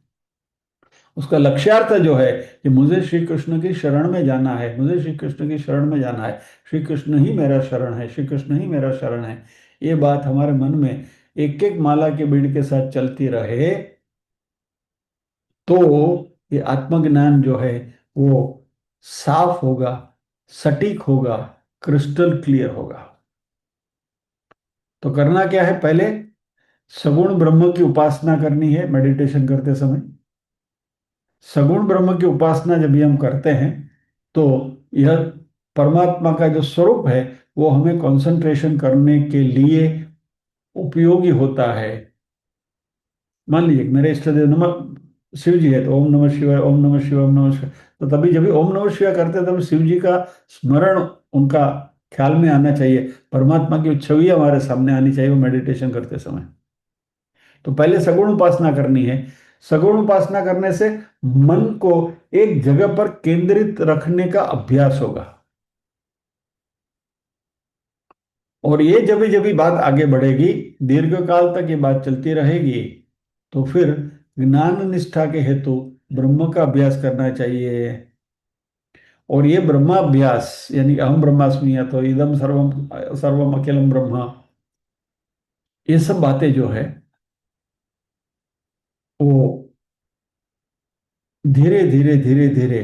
उसका लक्ष्यार्थ जो है कि मुझे श्री कृष्ण की शरण में जाना है, मुझे श्री कृष्ण की शरण में जाना है, श्री कृष्ण ही मेरा शरण है, श्री कृष्ण ही मेरा शरण है। ये बात हमारे मन में एक एक माला के बीड़ के साथ चलती रहे, तो ये आत्मज्ञान जो है वो साफ होगा, सटीक होगा, क्रिस्टल क्लियर होगा। तो करना क्या है? पहले सगुण ब्रह्म की उपासना करनी है मेडिटेशन करते समय। सगुण ब्रह्म की उपासना जब भी हम करते हैं, तो यह परमात्मा का जो स्वरूप है वो हमें कंसंट्रेशन करने के लिए उपयोगी होता है। मान लीजिए मेरे इष्ट देव नमः शिव जी है, तो ओम नमः शिवाय, ओम नमः शिवाय, ओम नमः शिवाय। तो तभी जब भी ओम नमः शिवाय करते हैं, तभी शिव जी का स्मरण उनका ख्याल में आना चाहिए, परमात्मा की छवि हमारे सामने आनी चाहिए वो मेडिटेशन करते समय। तो पहले सगुण उपासना करनी है। सगुण उपासना करने से मन को एक जगह पर केंद्रित रखने का अभ्यास होगा। और ये जब जब बात आगे बढ़ेगी, दीर्घ काल तक ये बात चलती रहेगी, तो फिर ज्ञान निष्ठा के हेतु ब्रह्म का अभ्यास करना चाहिए। और ये ब्रह्माभ्यास यानी अहम ब्रह्मास्मि या तो इदम सर्वम सर्वम अकेलम ब्रह्म, ये सब बातें जो है वो धीरे धीरे धीरे धीरे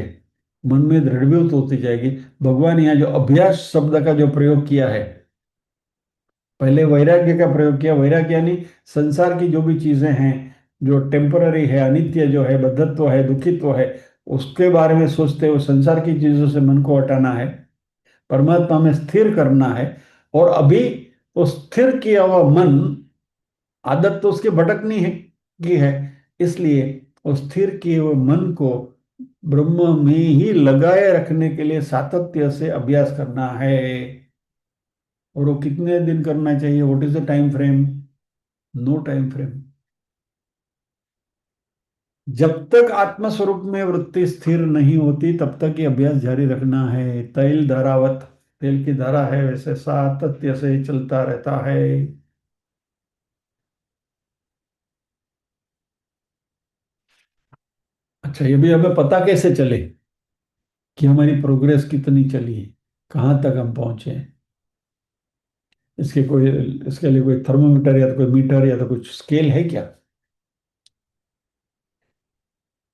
मन में दृढ़ीभूत होती जाएगी। भगवान यहाँ जो अभ्यास शब्द का जो प्रयोग किया है, पहले वैराग्य का प्रयोग किया। वैराग्य यानी संसार की जो भी चीजें हैं, जो टेम्पररी है, अनित्य जो है, बद्धत्व है, दुखित्व है, उसके बारे में सोचते हुए संसार की चीजों से मन को हटाना है, परमात्मा में स्थिर करना है। और अभी वो स्थिर किया हुआ मन, आदत तो उसके भटकनी है की है, इसलिए उस स्थिर किए हुए मन को ब्रह्म में ही लगाए रखने के लिए सातत्य से अभ्यास करना है। और वो कितने दिन करना चाहिए? What is the time frame? No time frame. जब तक आत्मस्वरूप में वृत्ति स्थिर नहीं होती तब तक ये अभ्यास जारी रखना है। तैल धारावत, तेल की धारा है वैसे सातत्य से चलता रहता है। अच्छा, ये भी हमें पता कैसे चले कि हमारी प्रोग्रेस कितनी चली है, कहाँ तक हम पहुंचे हैं? इसके कोई, इसके लिए कोई थर्मोमीटर या तो कोई मीटर या तो कुछ स्केल है क्या?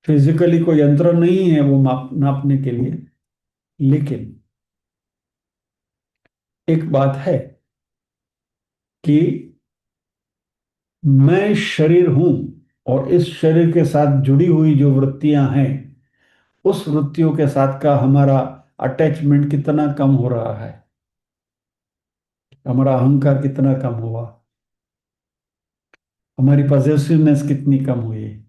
फिजिकली कोई यंत्र नहीं है वो नापने के लिए। लेकिन एक बात है कि मैं शरीर हूं, और इस शरीर के साथ जुड़ी हुई जो वृत्तियां हैं, उस वृत्तियों के साथ का हमारा अटैचमेंट कितना कम हो रहा है, हमारा अहंकार कितना कम हुआ, हमारी पॉजिटिवनेस कितनी कम हुई है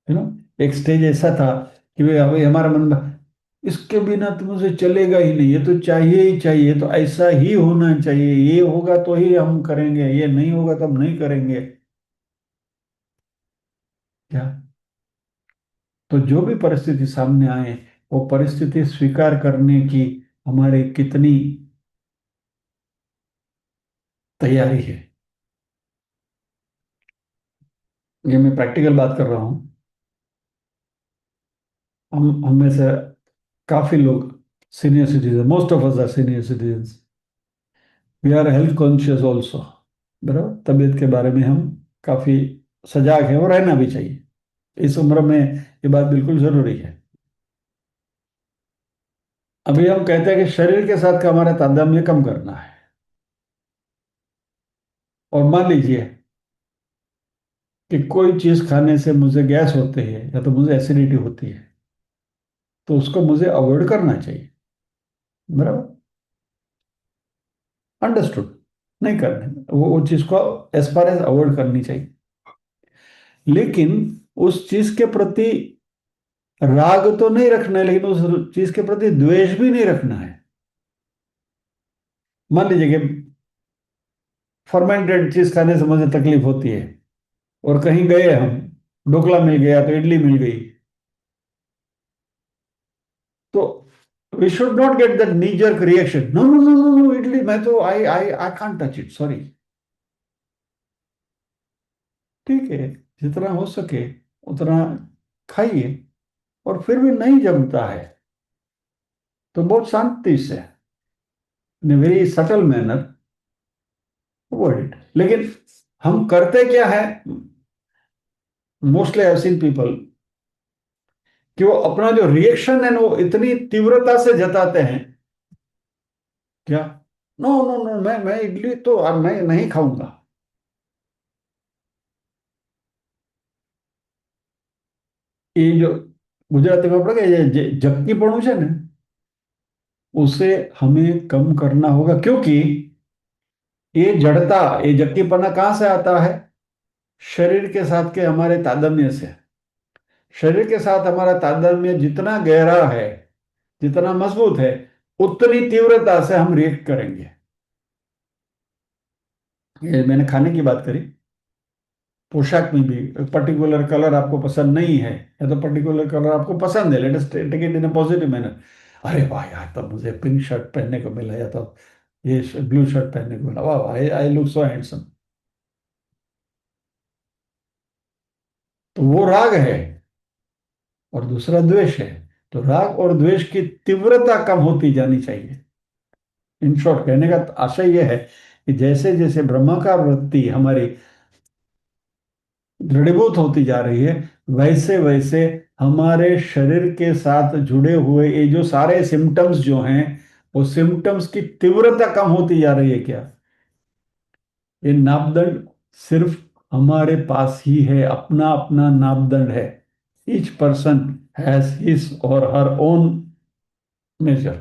ना। एक स्टेज ऐसा था कि भाई अभी हमारा मन में, इसके बिना तो मुझे चलेगा ही नहीं, ये तो चाहिए ही चाहिए, तो ऐसा ही होना चाहिए, ये होगा तो ही हम करेंगे, ये नहीं होगा तो हम नहीं करेंगे। क्या? तो जो भी परिस्थिति सामने आए, वो परिस्थिति स्वीकार करने की हमारी कितनी तैयारी है। ये मैं प्रैक्टिकल बात कर रहा हूँ। हम में से काफी लोग senior citizen, most of us are senior citizen, we are health conscious also, बराबर। तबीयत के बारे में हम काफी सजाग हैं, और रहना भी चाहिए। इस उम्र में ये बात बिल्कुल जरूरी है। अभी हम कहते हैं कि शरीर के साथ का हमारा तादात्म्य कम करना है। और मान लीजिए कि कोई चीज खाने से मुझे गैस होती है या तो मुझे एसिडिटी होती है, तो उसको मुझे अवॉइड करना चाहिए, बराबर। अंडरस्टूड। नहीं करने, वो चीज को एज फार एज अवॉइड करनी चाहिए। लेकिन उस चीज के प्रति राग तो नहीं रखना है, लेकिन उस चीज के प्रति द्वेष भी नहीं रखना है। मान लीजिए कि फर्मेंटेड चीज खाने से मुझे तकलीफ होती है, और कहीं गए हम, ढोकला मिल गया तो इडली मिल गई, तो we should not get that knee jerk reaction, no no no no no, idli मैं तो I I I can't touch it, sorry. ठीक है, जितना हो सके उतना खाइए। और फिर भी नहीं जमता है तो बहुत शांति से, in very subtle manner, avoid it. लेकिन हम करते क्या है, mostly I have seen people, कि वो अपना जो रिएक्शन है ना वो इतनी तीव्रता से जताते हैं। क्या? नो नो नो, मैं इडली तो अब मैं नहीं खाऊंगा। ये जो गुजराती में पड़ गया, ये जबकि पड़ू છે ને, उसे हमें कम करना होगा। क्योंकि ये जड़ता, ये जबकीपना कहाँ से आता है? शरीर के साथ के हमारे तादात्म्य से। शरीर के साथ हमारा तादात्म्य जितना गहरा है, जितना मजबूत है, उतनी तीव्रता से हम रिएक्ट करेंगे। ये मैंने खाने की बात करी। पोशाक में भी पर्टिकुलर कलर आपको पसंद नहीं है, या तो पर्टिकुलर कलर आपको पसंद है, let us take it in a positive manner. अरे वाह यार, तब मुझे पिंक शर्ट पहनने को मिला, या तो ये ब्लू शर्ट पहनने को मिला, वाह आई आई लुक सो हैंडसम। तो वो राग है, और दूसरा द्वेष है। तो राग और द्वेष की तीव्रता कम होती जानी चाहिए। इन शॉर्ट कहने का आशय यह है कि जैसे जैसे ब्रह्माकार वृत्ति हमारी दृढ़ीभूत होती जा रही है, वैसे वैसे हमारे शरीर के साथ जुड़े हुए ये जो सारे सिम्टम्स जो हैं, वो सिम्टम्स की तीव्रता कम होती जा रही है क्या? ये नापदंड सिर्फ हमारे पास ही है, अपना अपना नापदंड है। ईच पर्सन हैज हिज और हर ओन मेजर।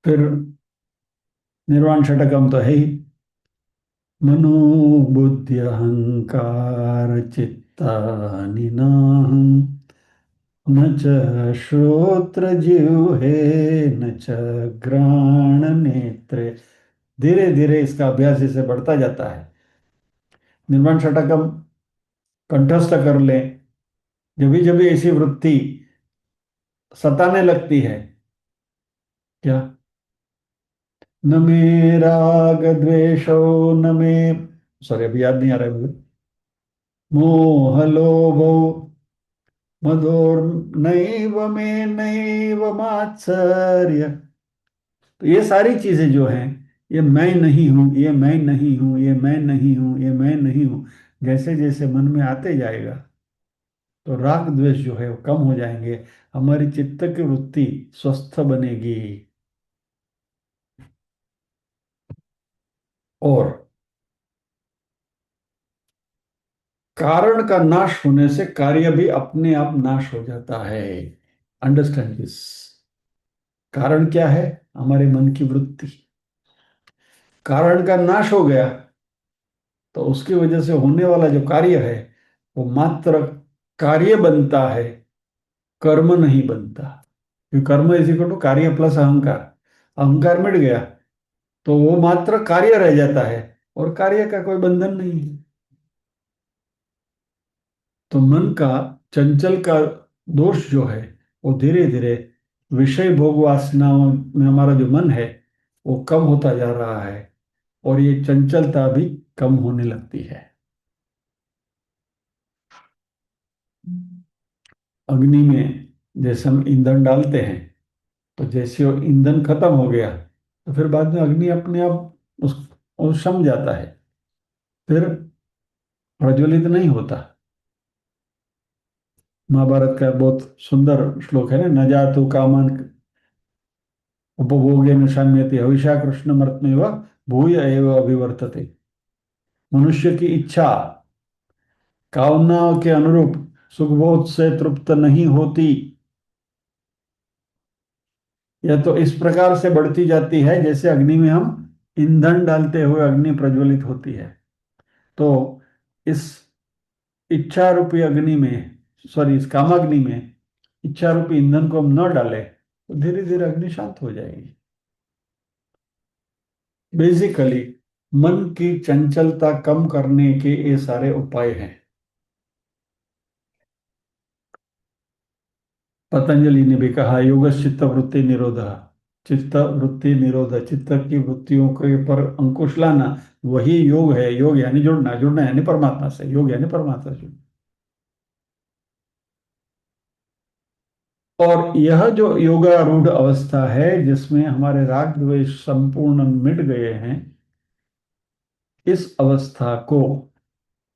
फिर निर्वाण षटकम तो है ही। मनोबुद्धि अहंकार चित्तानि नाहम् न च श्रोत्र जिह्वे न च घ्राण नेत्रे। धीरे धीरे इसका अभ्यास इसे बढ़ता जाता है। निर्वाण षटकम कंठस्थ कर लें। जब भी ऐसी वृत्ति सताने लगती है, क्या? न मे राग द्वेषो न मे, सॉरी अभी याद नहीं आ रहा है मुझे, मोह लोभो मधुर्नैव मे नैव मात्सर्य। तो ये सारी चीजें जो हैं, ये मैं नहीं हूं, ये मैं नहीं हूं, ये मैं नहीं हूं, ये मैं नहीं हूं, जैसे जैसे मन में आते जाएगा, तो राग द्वेष जो है वो कम हो जाएंगे, हमारी चित्त की वृत्ति स्वस्थ बनेगी। और कारण का नाश होने से कार्य भी अपने आप नाश हो जाता है। Understand this. कारण क्या है? हमारे मन की वृत्ति। कारण का नाश हो गया, तो उसकी वजह से होने वाला जो कार्य है, वो मात्र कार्य बनता है, कर्म नहीं बनता। क्योंकि कर्म इज इक्वल टू कार्य प्लस अहंकार। अहंकार मिट गया तो वो मात्र कार्य रह जाता है, और कार्य का कोई बंधन नहीं है। तो मन का चंचल का दोष जो है, वो धीरे धीरे विषय भोग वासनाओं में हमारा जो मन है, वो कम होता जा रहा है, और ये चंचलता भी कम होने लगती है। अग्नि में जैसे हम ईंधन डालते हैं, तो जैसे वो ईंधन खत्म हो गया, तो फिर बाद में अग्नि अपने आप उस शम जाता है, फिर प्रज्वलित नहीं होता। महाभारत का बहुत सुंदर श्लोक है ना, न जातु कामन उपभोगे न शाम्यति हविषा कृष्णमर्त्मेव भूय एव अभिवर्तते। मनुष्य की इच्छा कामनाओं के अनुरूप सुखभोग से तृप्त नहीं होती, यह तो इस प्रकार से बढ़ती जाती है जैसे अग्नि में हम ईंधन डालते हुए अग्नि प्रज्वलित होती है। तो इस इच्छा रूपी अग्नि में, सॉरी इस कामाग्नि में इच्छा रूपी ईंधन को हम न डालें, तो धीरे धीरे अग्नि शांत हो जाएगी। बेसिकली मन की चंचलता कम करने के ये सारे उपाय हैं। पतंजलि ने भी कहा, योग चित्त वृत्ति निरोध। चित्त वृत्ति निरोध, चित्त की वृत्तियों के पर अंकुश लाना, वही योग है। योग यानी जुड़ना, जुड़ना यानी परमात्मा से, योग यानी परमात्मा से। और यह जो योगारूढ़ अवस्था है, जिसमें हमारे राग द्वेष संपूर्ण मिट गए हैं, इस अवस्था को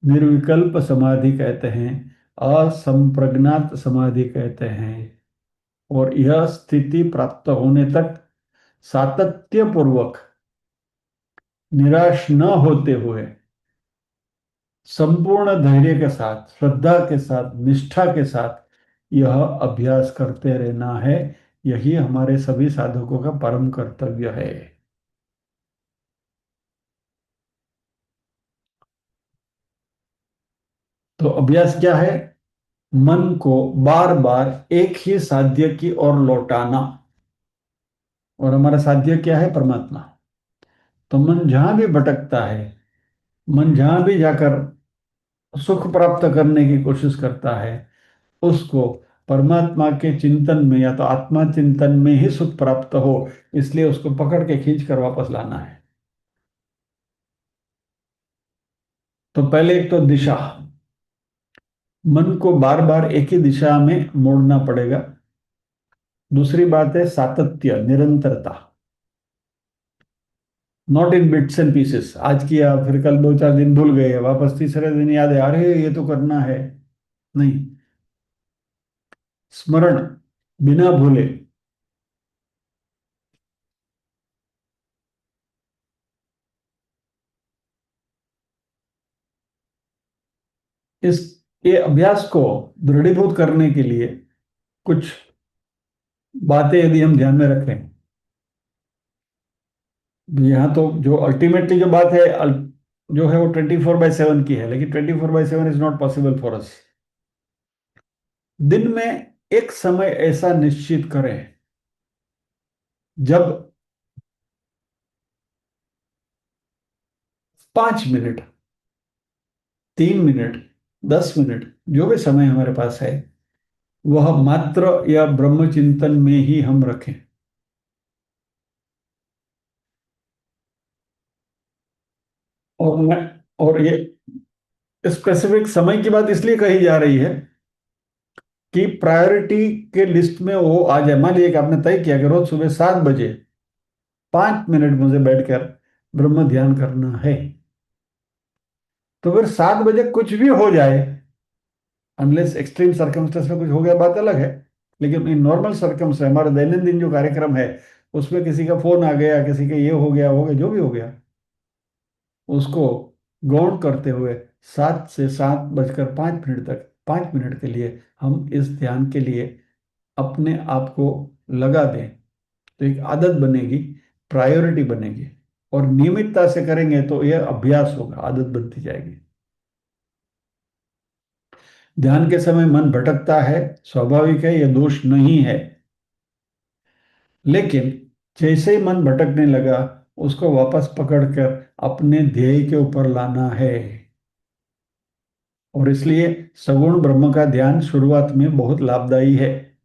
निर्विकल्प समाधि कहते हैं, असंप्रज्ञात समाधि कहते हैं। और यह स्थिति प्राप्त होने तक सातत्य पूर्वक, निराश न होते हुए, संपूर्ण धैर्य के साथ, श्रद्धा के साथ, निष्ठा के साथ यह अभ्यास करते रहना है। यही हमारे सभी साधकों का परम कर्तव्य है। तो अभ्यास क्या है? मन को बार बार एक ही साध्य की ओर लौटाना। और हमारा साध्य क्या है? परमात्मा। तो मन जहां भी भटकता है, मन जहां भी जाकर सुख प्राप्त करने की कोशिश करता है, उसको परमात्मा के चिंतन में या तो आत्मा चिंतन में ही सुख प्राप्त हो, इसलिए उसको पकड़ के खींच कर वापस लाना है। तो पहले एक तो दिशा, मन को बार बार एक ही दिशा में मोड़ना पड़ेगा। दूसरी बात है सातत्य, निरंतरता। Not in bits and pieces, आज किया फिर कल 2 4 दिन भूल गए, वापस तीसरे दिन याद है, अरे ये तो करना है। नहीं, स्मरण, बिना भूले। इस ये अभ्यास को दृढ़ीभूत करने के लिए कुछ बातें यदि हम ध्यान में रखें, यहाँ तो जो अल्टीमेटली जो बात है जो है वो 24/7 की है, लेकिन 24/7 is not possible for us. दिन में एक समय ऐसा निश्चित करें जब 5 मिनट, 3 मिनट, 10 मिनट, जो भी समय हमारे पास है, वह मात्र या ब्रह्म चिंतन में ही हम रखें। और मैं और ये स्पेसिफिक समय की बात इसलिए कही जा रही है कि प्रायोरिटी के लिस्ट में वो आ जाए। मान लीजिए कि आपने तय किया कि रोज सुबह 7 बजे 5 मिनट मुझे बैठकर ब्रह्म ध्यान करना है, तो फिर 7 बजे कुछ भी हो जाए, अनलेस एक्सट्रीम सर्कमस्टेंस में कुछ हो गया, बात अलग है। लेकिन इन नॉर्मल सर्कमस्टेंस, हमारे दैनंदिन जो कार्यक्रम है, उसमें किसी का फोन आ गया, किसी का ये हो गया, जो भी हो गया, उसको गौण करते हुए 7 से 7 बजकर 5 मिनट तक, 5 मिनट के लिए हम इस ध्यान के लिए अपने आप को लगा दें, तो एक आदत बनेगी, प्रायोरिटी बनेगी। और नियमितता से करेंगे तो यह अभ्यास होगा, आदत बनती जाएगी। ध्यान के समय मन भटकता है, स्वाभाविक है, यह दोष नहीं है। लेकिन जैसे ही मन भटकने लगा, उसको वापस पकड़कर अपने ध्येय के ऊपर लाना है। और इसलिए सगुण ब्रह्म का ध्यान शुरुआत में बहुत लाभदायी है।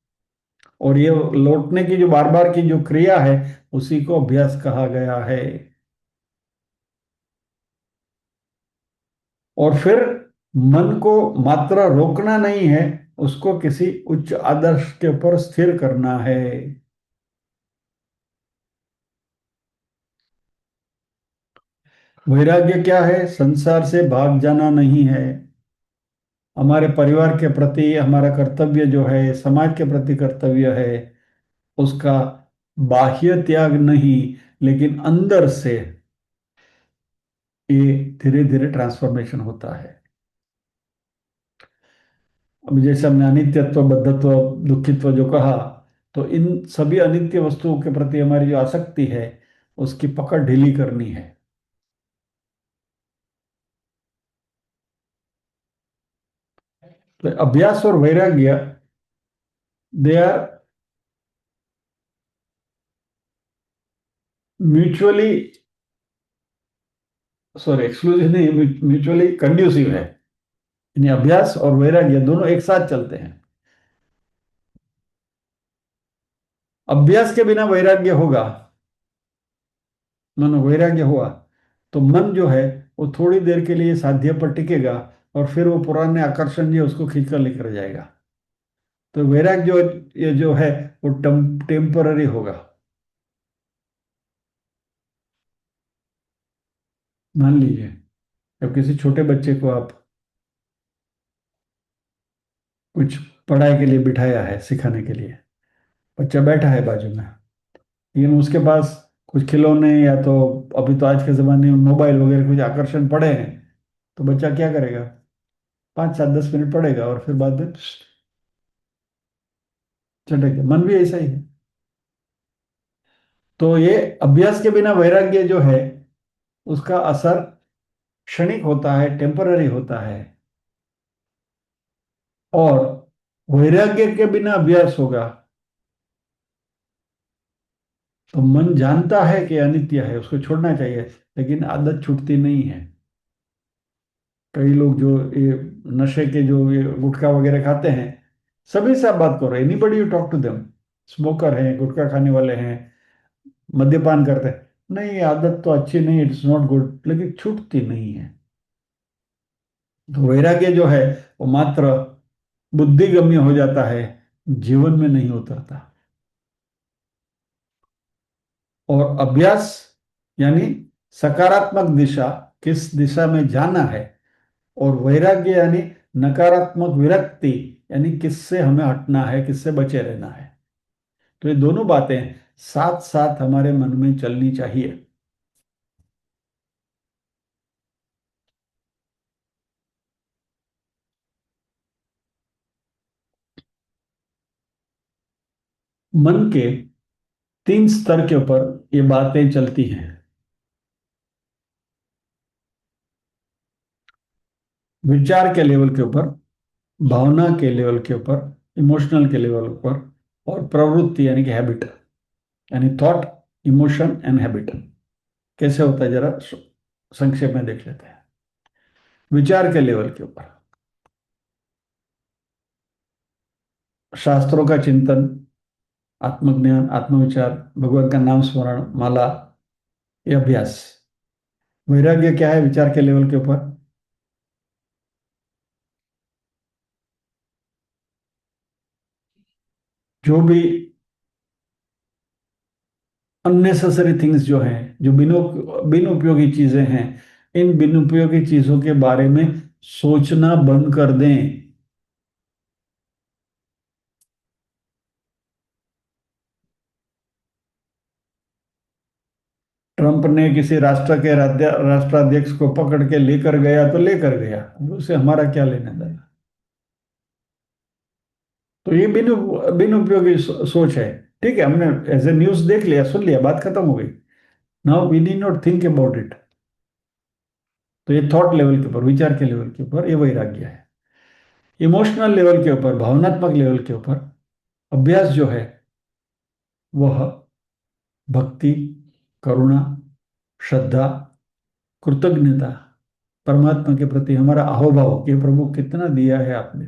और ये लौटने की जो बार बार की जो क्रिया है, उसी को अभ्यास कहा गया है। और फिर मन को मात्रा रोकना नहीं है, उसको किसी उच्च आदर्श के ऊपर स्थिर करना है। वैराग्य क्या है? संसार से भाग जाना नहीं है। हमारे परिवार के प्रति हमारा कर्तव्य जो है, समाज के प्रति कर्तव्य है, उसका बाह्य त्याग नहीं, लेकिन अंदर से ये धीरे धीरे ट्रांसफॉर्मेशन होता है। अब जैसे हमने अनित्यत्व, बद्धत्व, दुखित्व जो कहा, तो इन सभी अनित्य वस्तुओं के प्रति हमारी जो आसक्ति है, उसकी पकड़ ढीली करनी है। तो अभ्यास और वैराग्य, they are mutually, sorry exclusive नहीं, म्यूचुअली कंड्यूसिव है। यानी अभ्यास और वैराग्य दोनों एक साथ चलते हैं। अभ्यास के बिना वैराग्य होगा, मानो वैराग्य हुआ तो मन जो है वो थोड़ी देर के लिए साध्य पर टिकेगा, और फिर वो पुराने आकर्षण जो है उसको खींचकर लेकर जाएगा। तो वैराग्य जो ये जो है वो टेम्पररी होगा। मान लीजिए जब किसी छोटे बच्चे को आप कुछ पढ़ाई के लिए बिठाया है, सिखाने के लिए, बच्चा बैठा है बाजू में, लेकिन उसके पास कुछ खिलौने या तो अभी तो आज के ज़माने में मोबाइल वगैरह कुछ आकर्षण पड़े हैं, तो बच्चा क्या करेगा? 5 7 10 मिनट पढ़ेगा और फिर बाद में चटेगा। मन भी ऐसा ही है। तो ये अभ्यास के बिना वैराग्य जो है, उसका असर क्षणिक होता है, टेम्पररी होता है। और वैराग्य के बिना अभ्यास होगा तो मन जानता है कि अनित्य है, उसको छोड़ना चाहिए, लेकिन आदत छूटती नहीं है। कई लोग जो ये नशे के, जो ये गुटखा वगैरह खाते हैं, सभी से आप बात करो, anybody you talk to them, smoker हैं, गुटखा खाने वाले हैं, मद्यपान करते हैं, नहीं ये आदत तो अच्छी नहीं, इट्स नॉट गुड, लेकिन छूटती नहीं है। तो वैराग्य जो है वो मात्र बुद्धिगम्य हो जाता है, जीवन में नहीं उतरता। और अभ्यास यानी सकारात्मक दिशा, किस दिशा में जाना है, और वैराग्य यानी नकारात्मक विरक्ति, यानी किससे हमें हटना है, किससे बचे रहना है। तो ये दोनों बातें साथ साथ हमारे मन में चलनी चाहिए। मन के 3 स्तर के ऊपर ये बातें चलती हैं। विचार के लेवल के ऊपर, भावना के लेवल के ऊपर, इमोशनल के लेवल पर, और प्रवृत्ति यानी कि हैबिट, यानी थॉट, इमोशन एंड हैबिट। कैसे होता है जरा संक्षेप में देख लेते हैं। विचार के लेवल के ऊपर शास्त्रों का चिंतन, आत्मज्ञान, आत्मविचार, भगवान का नाम स्मरण, माला, ये अभ्यास। वैराग्य क्या है विचार के लेवल के ऊपर? जो भी अननेसेसरी थिंग्स जो हैं, जो बिन उपयोगी चीजें हैं, इन बिन उपयोगी चीजों के बारे में सोचना बंद कर दें। ट्रंप ने किसी राष्ट्र के राष्ट्राध्यक्ष को पकड़ के लेकर गया तो लेकर गया, उससे हमारा क्या लेना देना। तो ये बिन उपयोगी सोच है। ठीक है, हमने एज ए न्यूज देख लिया, सुन लिया, बात खत्म हो गई। Now we need not think about it. तो ये थॉट लेवल के ऊपर, विचार के लेवल के ऊपर ये वैराग्य है। इमोशनल लेवल के ऊपर, भावनात्मक लेवल के ऊपर अभ्यास जो है वह भक्ति, करुणा, श्रद्धा, कृतज्ञता, परमात्मा के प्रति हमारा अहोभाव कि प्रभु कितना दिया है आपने।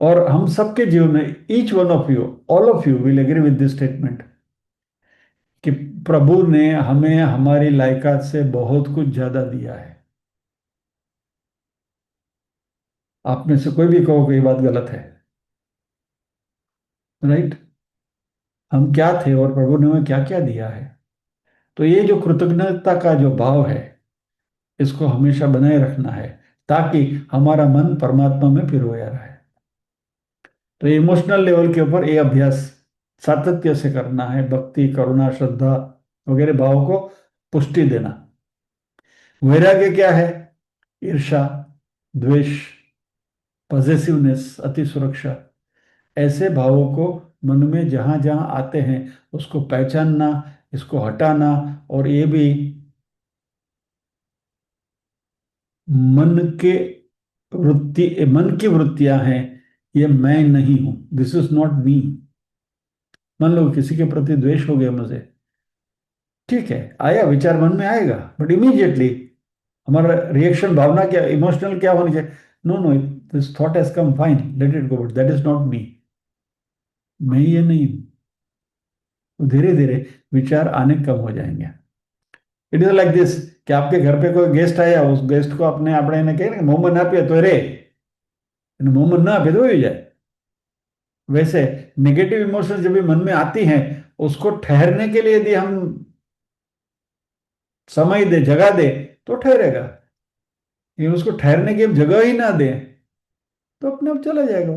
और हम सबके जीवन में, each one of you, all of you will agree with this statement, कि प्रभु ने हमें हमारी लायकात से बहुत कुछ ज्यादा दिया है। आप में से कोई भी कहो कि ये बात गलत है, राइट? हम क्या थे और प्रभु ने हमें क्या क्या दिया है। तो ये जो कृतज्ञता का जो भाव है, इसको हमेशा बनाए रखना है, ताकि हमारा मन परमात्मा में पिरोया रहे। तो इमोशनल लेवल के ऊपर ये अभ्यास सातत्य से करना है, भक्ति, करुणा, श्रद्धा वगैरह भाव को पुष्टि देना। वैराग्य क्या है? ईर्षा, द्वेष, पॉजेसिवनेस, अति सुरक्षा, ऐसे भावों को मन में जहां जहां आते हैं उसको पहचानना, इसको हटाना। और ये भी मन के मन की वृत्तियां हैं, ये मैं नहीं हूं, दिस इज नॉट मी। मान लो किसी के प्रति द्वेष हो गया मुझे, ठीक है, आया विचार मन में आएगा, बट इमीडिएटली हमारा रिएक्शन, भावना क्या, इमोशनल क्या होनी चाहिए? No no, this thought has come, fine, let it go, but that is not me. मैं ये नहीं हूं। तो धीरे धीरे विचार आने कम हो जाएंगे। इट इज लाइक दिस, कि आपके घर पे कोई गेस्ट आया, उस गेस्ट को अपने આપણે એને કહીએ ને મોમન આપીએ તો રે, અને મોમન ના આપીએ તો વહી જાય। वैसे नेगेटिव इमोशंस जब भी मन में आती हैं, उसको ठहरने के लिए यदि हम समय दे, जगह दे, तो ठहरेगा। लेकिन उसको ठहरने की हम जगह ही ना दें तो अपने आप चला जाएगा,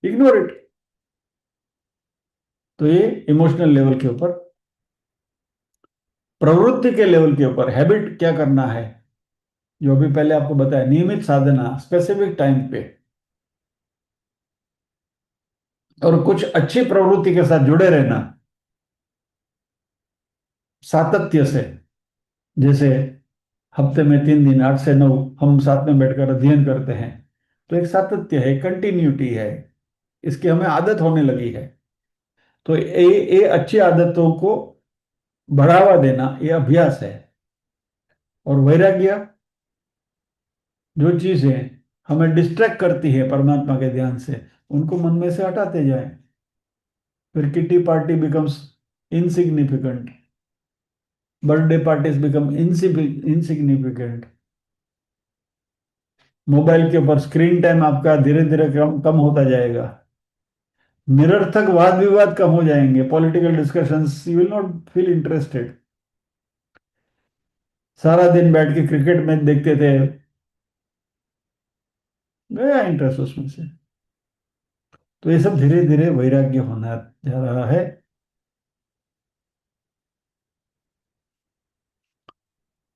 इग्नोर इट। तो ये इमोशनल लेवल के ऊपर। प्रवृत्ति के लेवल के ऊपर हैबिट क्या करना है, जो अभी पहले आपको बताया, नियमित साधना, स्पेसिफिक टाइम पे, और कुछ अच्छी प्रवृत्ति के साथ जुड़े रहना सातत्य से। जैसे हफ्ते में 3 दिन, 8 से 9 हम साथ में बैठकर अध्ययन करते हैं, तो एक सातत्य है, कंटिन्यूटी है, इसकी हमें आदत होने लगी है। तो ये अच्छी आदतों को बढ़ावा देना ये अभ्यास है। और वैराग्य, जो चीजें हमें डिस्ट्रैक्ट करती है परमात्मा के ध्यान से, उनको मन में से हटाते जाएं। फिर kitty party becomes insignificant, birthday parties become insignificant, mobile के ऊपर स्क्रीन टाइम आपका धीरे धीरे कम कम होता जाएगा, निरर्थक वाद विवाद कम हो जाएंगे, political discussions you will not feel interested. सारा दिन बैठ के क्रिकेट मैच देखते थे, गया इंटरेस्ट उसमें से। तो ये सब धीरे धीरे वैराग्य होना जा रहा है।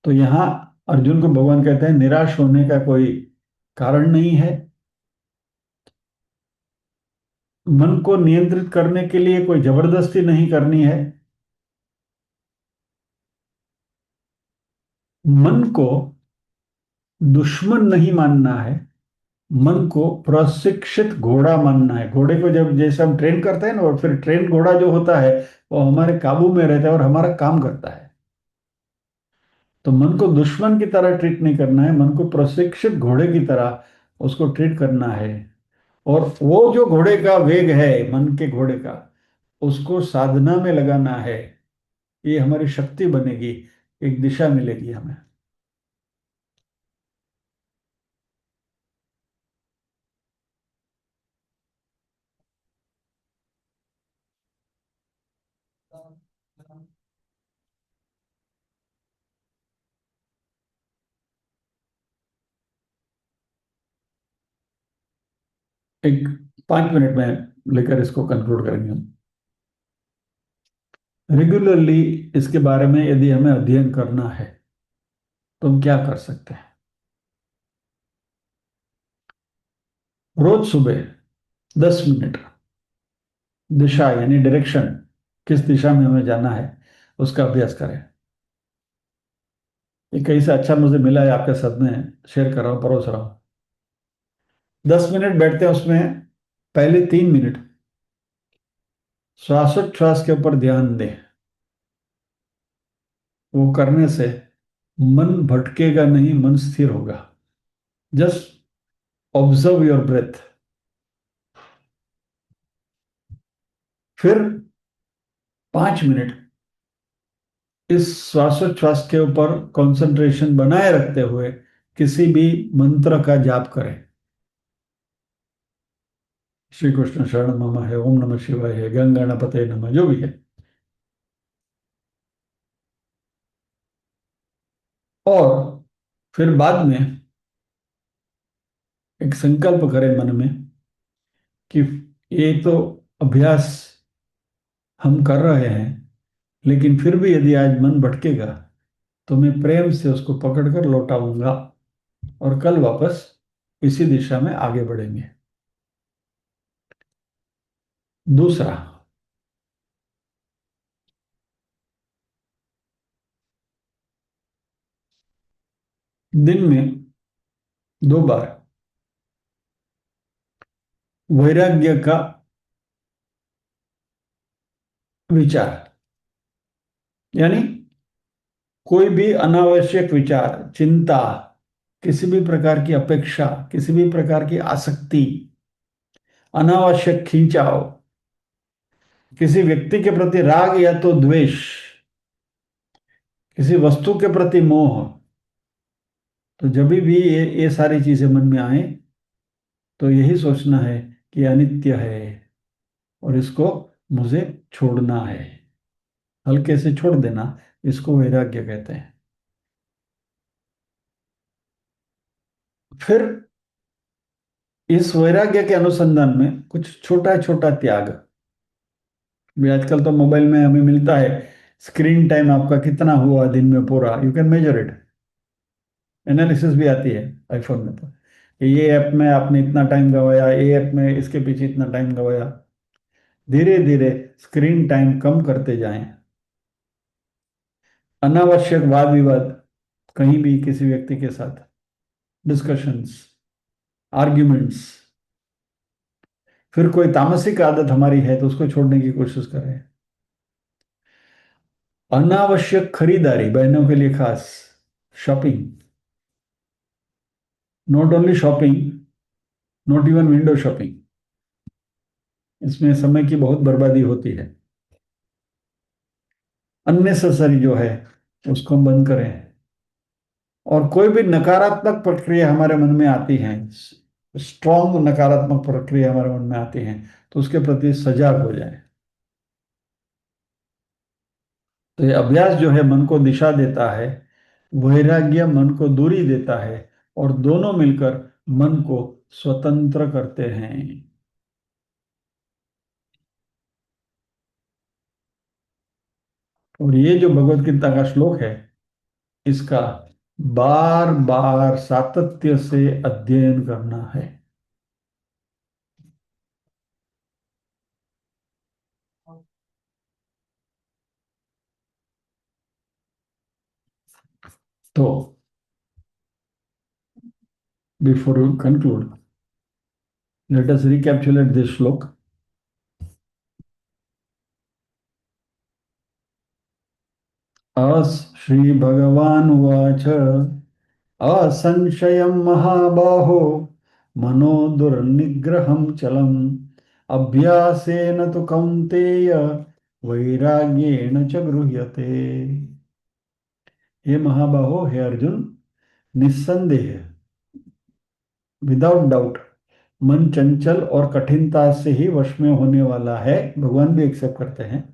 तो यहाँ अर्जुन को भगवान कहते हैं निराश होने का कोई कारण नहीं है। मन को नियंत्रित करने के लिए कोई जबरदस्ती नहीं करनी है। मन को दुश्मन नहीं मानना है, मन को प्रशिक्षित घोड़ा मानना है। घोड़े को जब जैसे हम ट्रेन करते हैं ना, और फिर ट्रेन घोड़ा जो होता है वो हमारे काबू में रहता है और हमारा काम करता है। तो मन को दुश्मन की तरह ट्रीट नहीं करना है, मन को प्रशिक्षित घोड़े की तरह उसको ट्रीट करना है। और वो जो घोड़े का वेग है, मन के घोड़े का, उसको साधना में लगाना है। ये हमारी शक्ति बनेगी, एक दिशा मिलेगी हमें। एक 5 मिनट में लेकर इसको कंक्लूड करेंगे हम। रेगुलरली इसके बारे में यदि हमें अध्ययन करना है तो हम क्या कर सकते हैं? रोज सुबह 10 मिनट दिशा यानी डायरेक्शन, किस दिशा में हमें जाना है उसका अभ्यास करें। ये कहीं से अच्छा मुझे मिला है, आपके साथ में शेयर कर रहा हूँ, परोस रहा हूँ। 10 मिनट बैठते हैं, उसमें पहले 3 मिनट श्वासोच्छ्वास के ऊपर ध्यान दें। वो करने से मन भटकेगा नहीं, मन स्थिर होगा। Just observe your breath. फिर 5 मिनट इस श्वासोच्छ्वास के ऊपर कंसंट्रेशन बनाए रखते हुए किसी भी मंत्र का जाप करें। श्री कृष्ण शरण मम है, ओम नमः शिवाय है, गंगा गणपते नमः, जो भी है। और फिर बाद में एक संकल्प करें मन में कि ये तो अभ्यास हम कर रहे हैं, लेकिन फिर भी यदि आज मन भटकेगा तो मैं प्रेम से उसको पकड़कर लौटाऊंगा और कल वापस इसी दिशा में आगे बढ़ेंगे। दूसरा, दिन में 2 बार वैराग्य का विचार, यानी कोई भी अनावश्यक विचार, चिंता, किसी भी प्रकार की अपेक्षा, किसी भी प्रकार की आसक्ति, अनावश्यक खींचाव, किसी व्यक्ति के प्रति राग या तो द्वेष, किसी वस्तु के प्रति मोह, तो जब भी ये सारी चीजें मन में आए तो यही सोचना है कि अनित्य है और इसको मुझे छोड़ना है। हल्के से छोड़ देना, इसको वैराग्य कहते हैं। फिर इस वैराग्य के अनुसंधान में कुछ छोटा छोटा त्याग भी, आजकल तो मोबाइल में हमें मिलता है स्क्रीन टाइम आपका कितना हुआ दिन में पूरा, you can measure it. Analysis भी आती है आईफोन में, तो कि ये ऐप में आपने इतना टाइम गवाया, ये ऐप में इसके पीछे इतना टाइम गवाया। धीरे धीरे स्क्रीन टाइम कम करते जाएं। अनावश्यक वाद विवाद, कहीं भी किसी व्यक्ति के साथ डिस्कशंस, आर्ग्यूमेंट्स, फिर कोई तामसिक आदत हमारी है तो उसको छोड़ने की कोशिश करें। अनावश्यक खरीदारी, बहनों के लिए खास, shopping, not only shopping, not even window shopping, इसमें समय की बहुत बर्बादी होती है। अननेसेसरी जो है उसको हम बंद करें। और कोई भी नकारात्मक प्रक्रिया हमारे मन में आती है, स्ट्रॉन्ग नकारात्मक प्रक्रिया हमारे मन में आती है, तो उसके प्रति सजाग हो जाए। तो ये अभ्यास जो है मन को दिशा देता है, वैराग्य मन को दूरी देता है, और दोनों मिलकर मन को स्वतंत्र करते हैं। और ये जो भगवत गीता का श्लोक है, इसका बार बार सातत्य से अध्ययन करना है। तो before you conclude, let us recapitulate this श्लोक। अस श्री भगवान उवाच, असंशयं महाबाहो मनो दुर्निग्रहं चलम् अभ्यासेन तु कौन्तेय वैराग्येण च गृह्यते। हे महाबाहो, हे अर्जुन, निस्संदेह, विदाउट डाउट, मन चंचल और कठिनता से ही वश में होने वाला है, भगवान भी एक्सेप्ट करते हैं।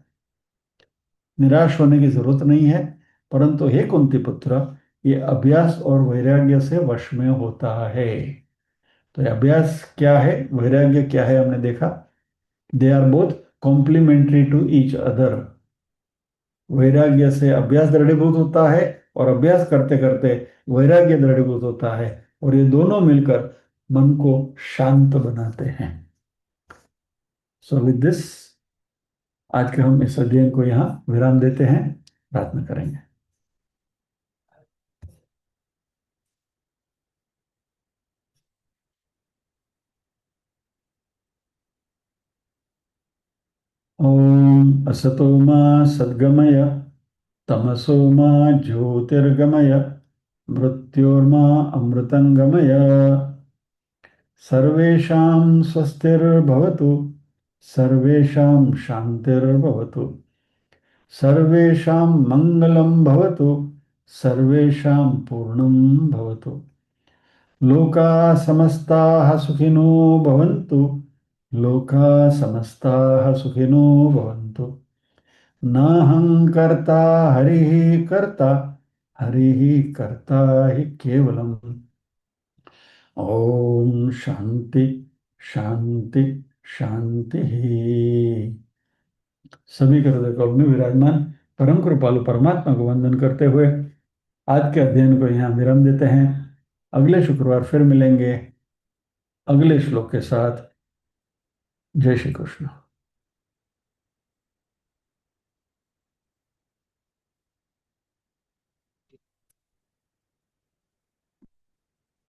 निराश होने की जरूरत नहीं है। परंतु हे कुंती पुत्र, ये अभ्यास और वैराग्य से वश में होता है। तो ये अभ्यास क्या है, वैराग्य क्या है, हमने देखा। They are both complementary to each other. वैराग्य से अभ्यास दृढ़ीभूत होता है, और अभ्यास करते करते वैराग्य दृढ़ीभूत होता है, और ये दोनों मिलकर मन को शांत बनाते हैं। सो विद दिस, आज के हम इस अध्ययन को यहाँ विराम देते हैं, प्रार्थना करेंगे। ओम असतो मा सद्गमय, तमसो मा ज्योतिर्गमय, मृत्योर्मा अमृतंगमय। सर्वेषां स्वस्तिर्भवतु, सर्वेषां शान्तिर्भवतु, सर्वेषां मङ्गलं भवतु, सर्वेषां पूर्णं भवतु। लोकाः समस्ताः सुखिनो भवन्तु, लोकाः समस्ताः सुखिनो भवन्तु। नाहं कर्ता हरिः कर्ता, हरिः कर्ता हि केवलम्। ओम शांति शांति शांति। सभी के हृदय कमल में विराजमान परम कृपालु परमात्मा को वंदन करते हुए आज के अध्ययन को यहाँ विराम देते हैं। अगले शुक्रवार फिर मिलेंगे अगले श्लोक के साथ। जय श्री कृष्ण।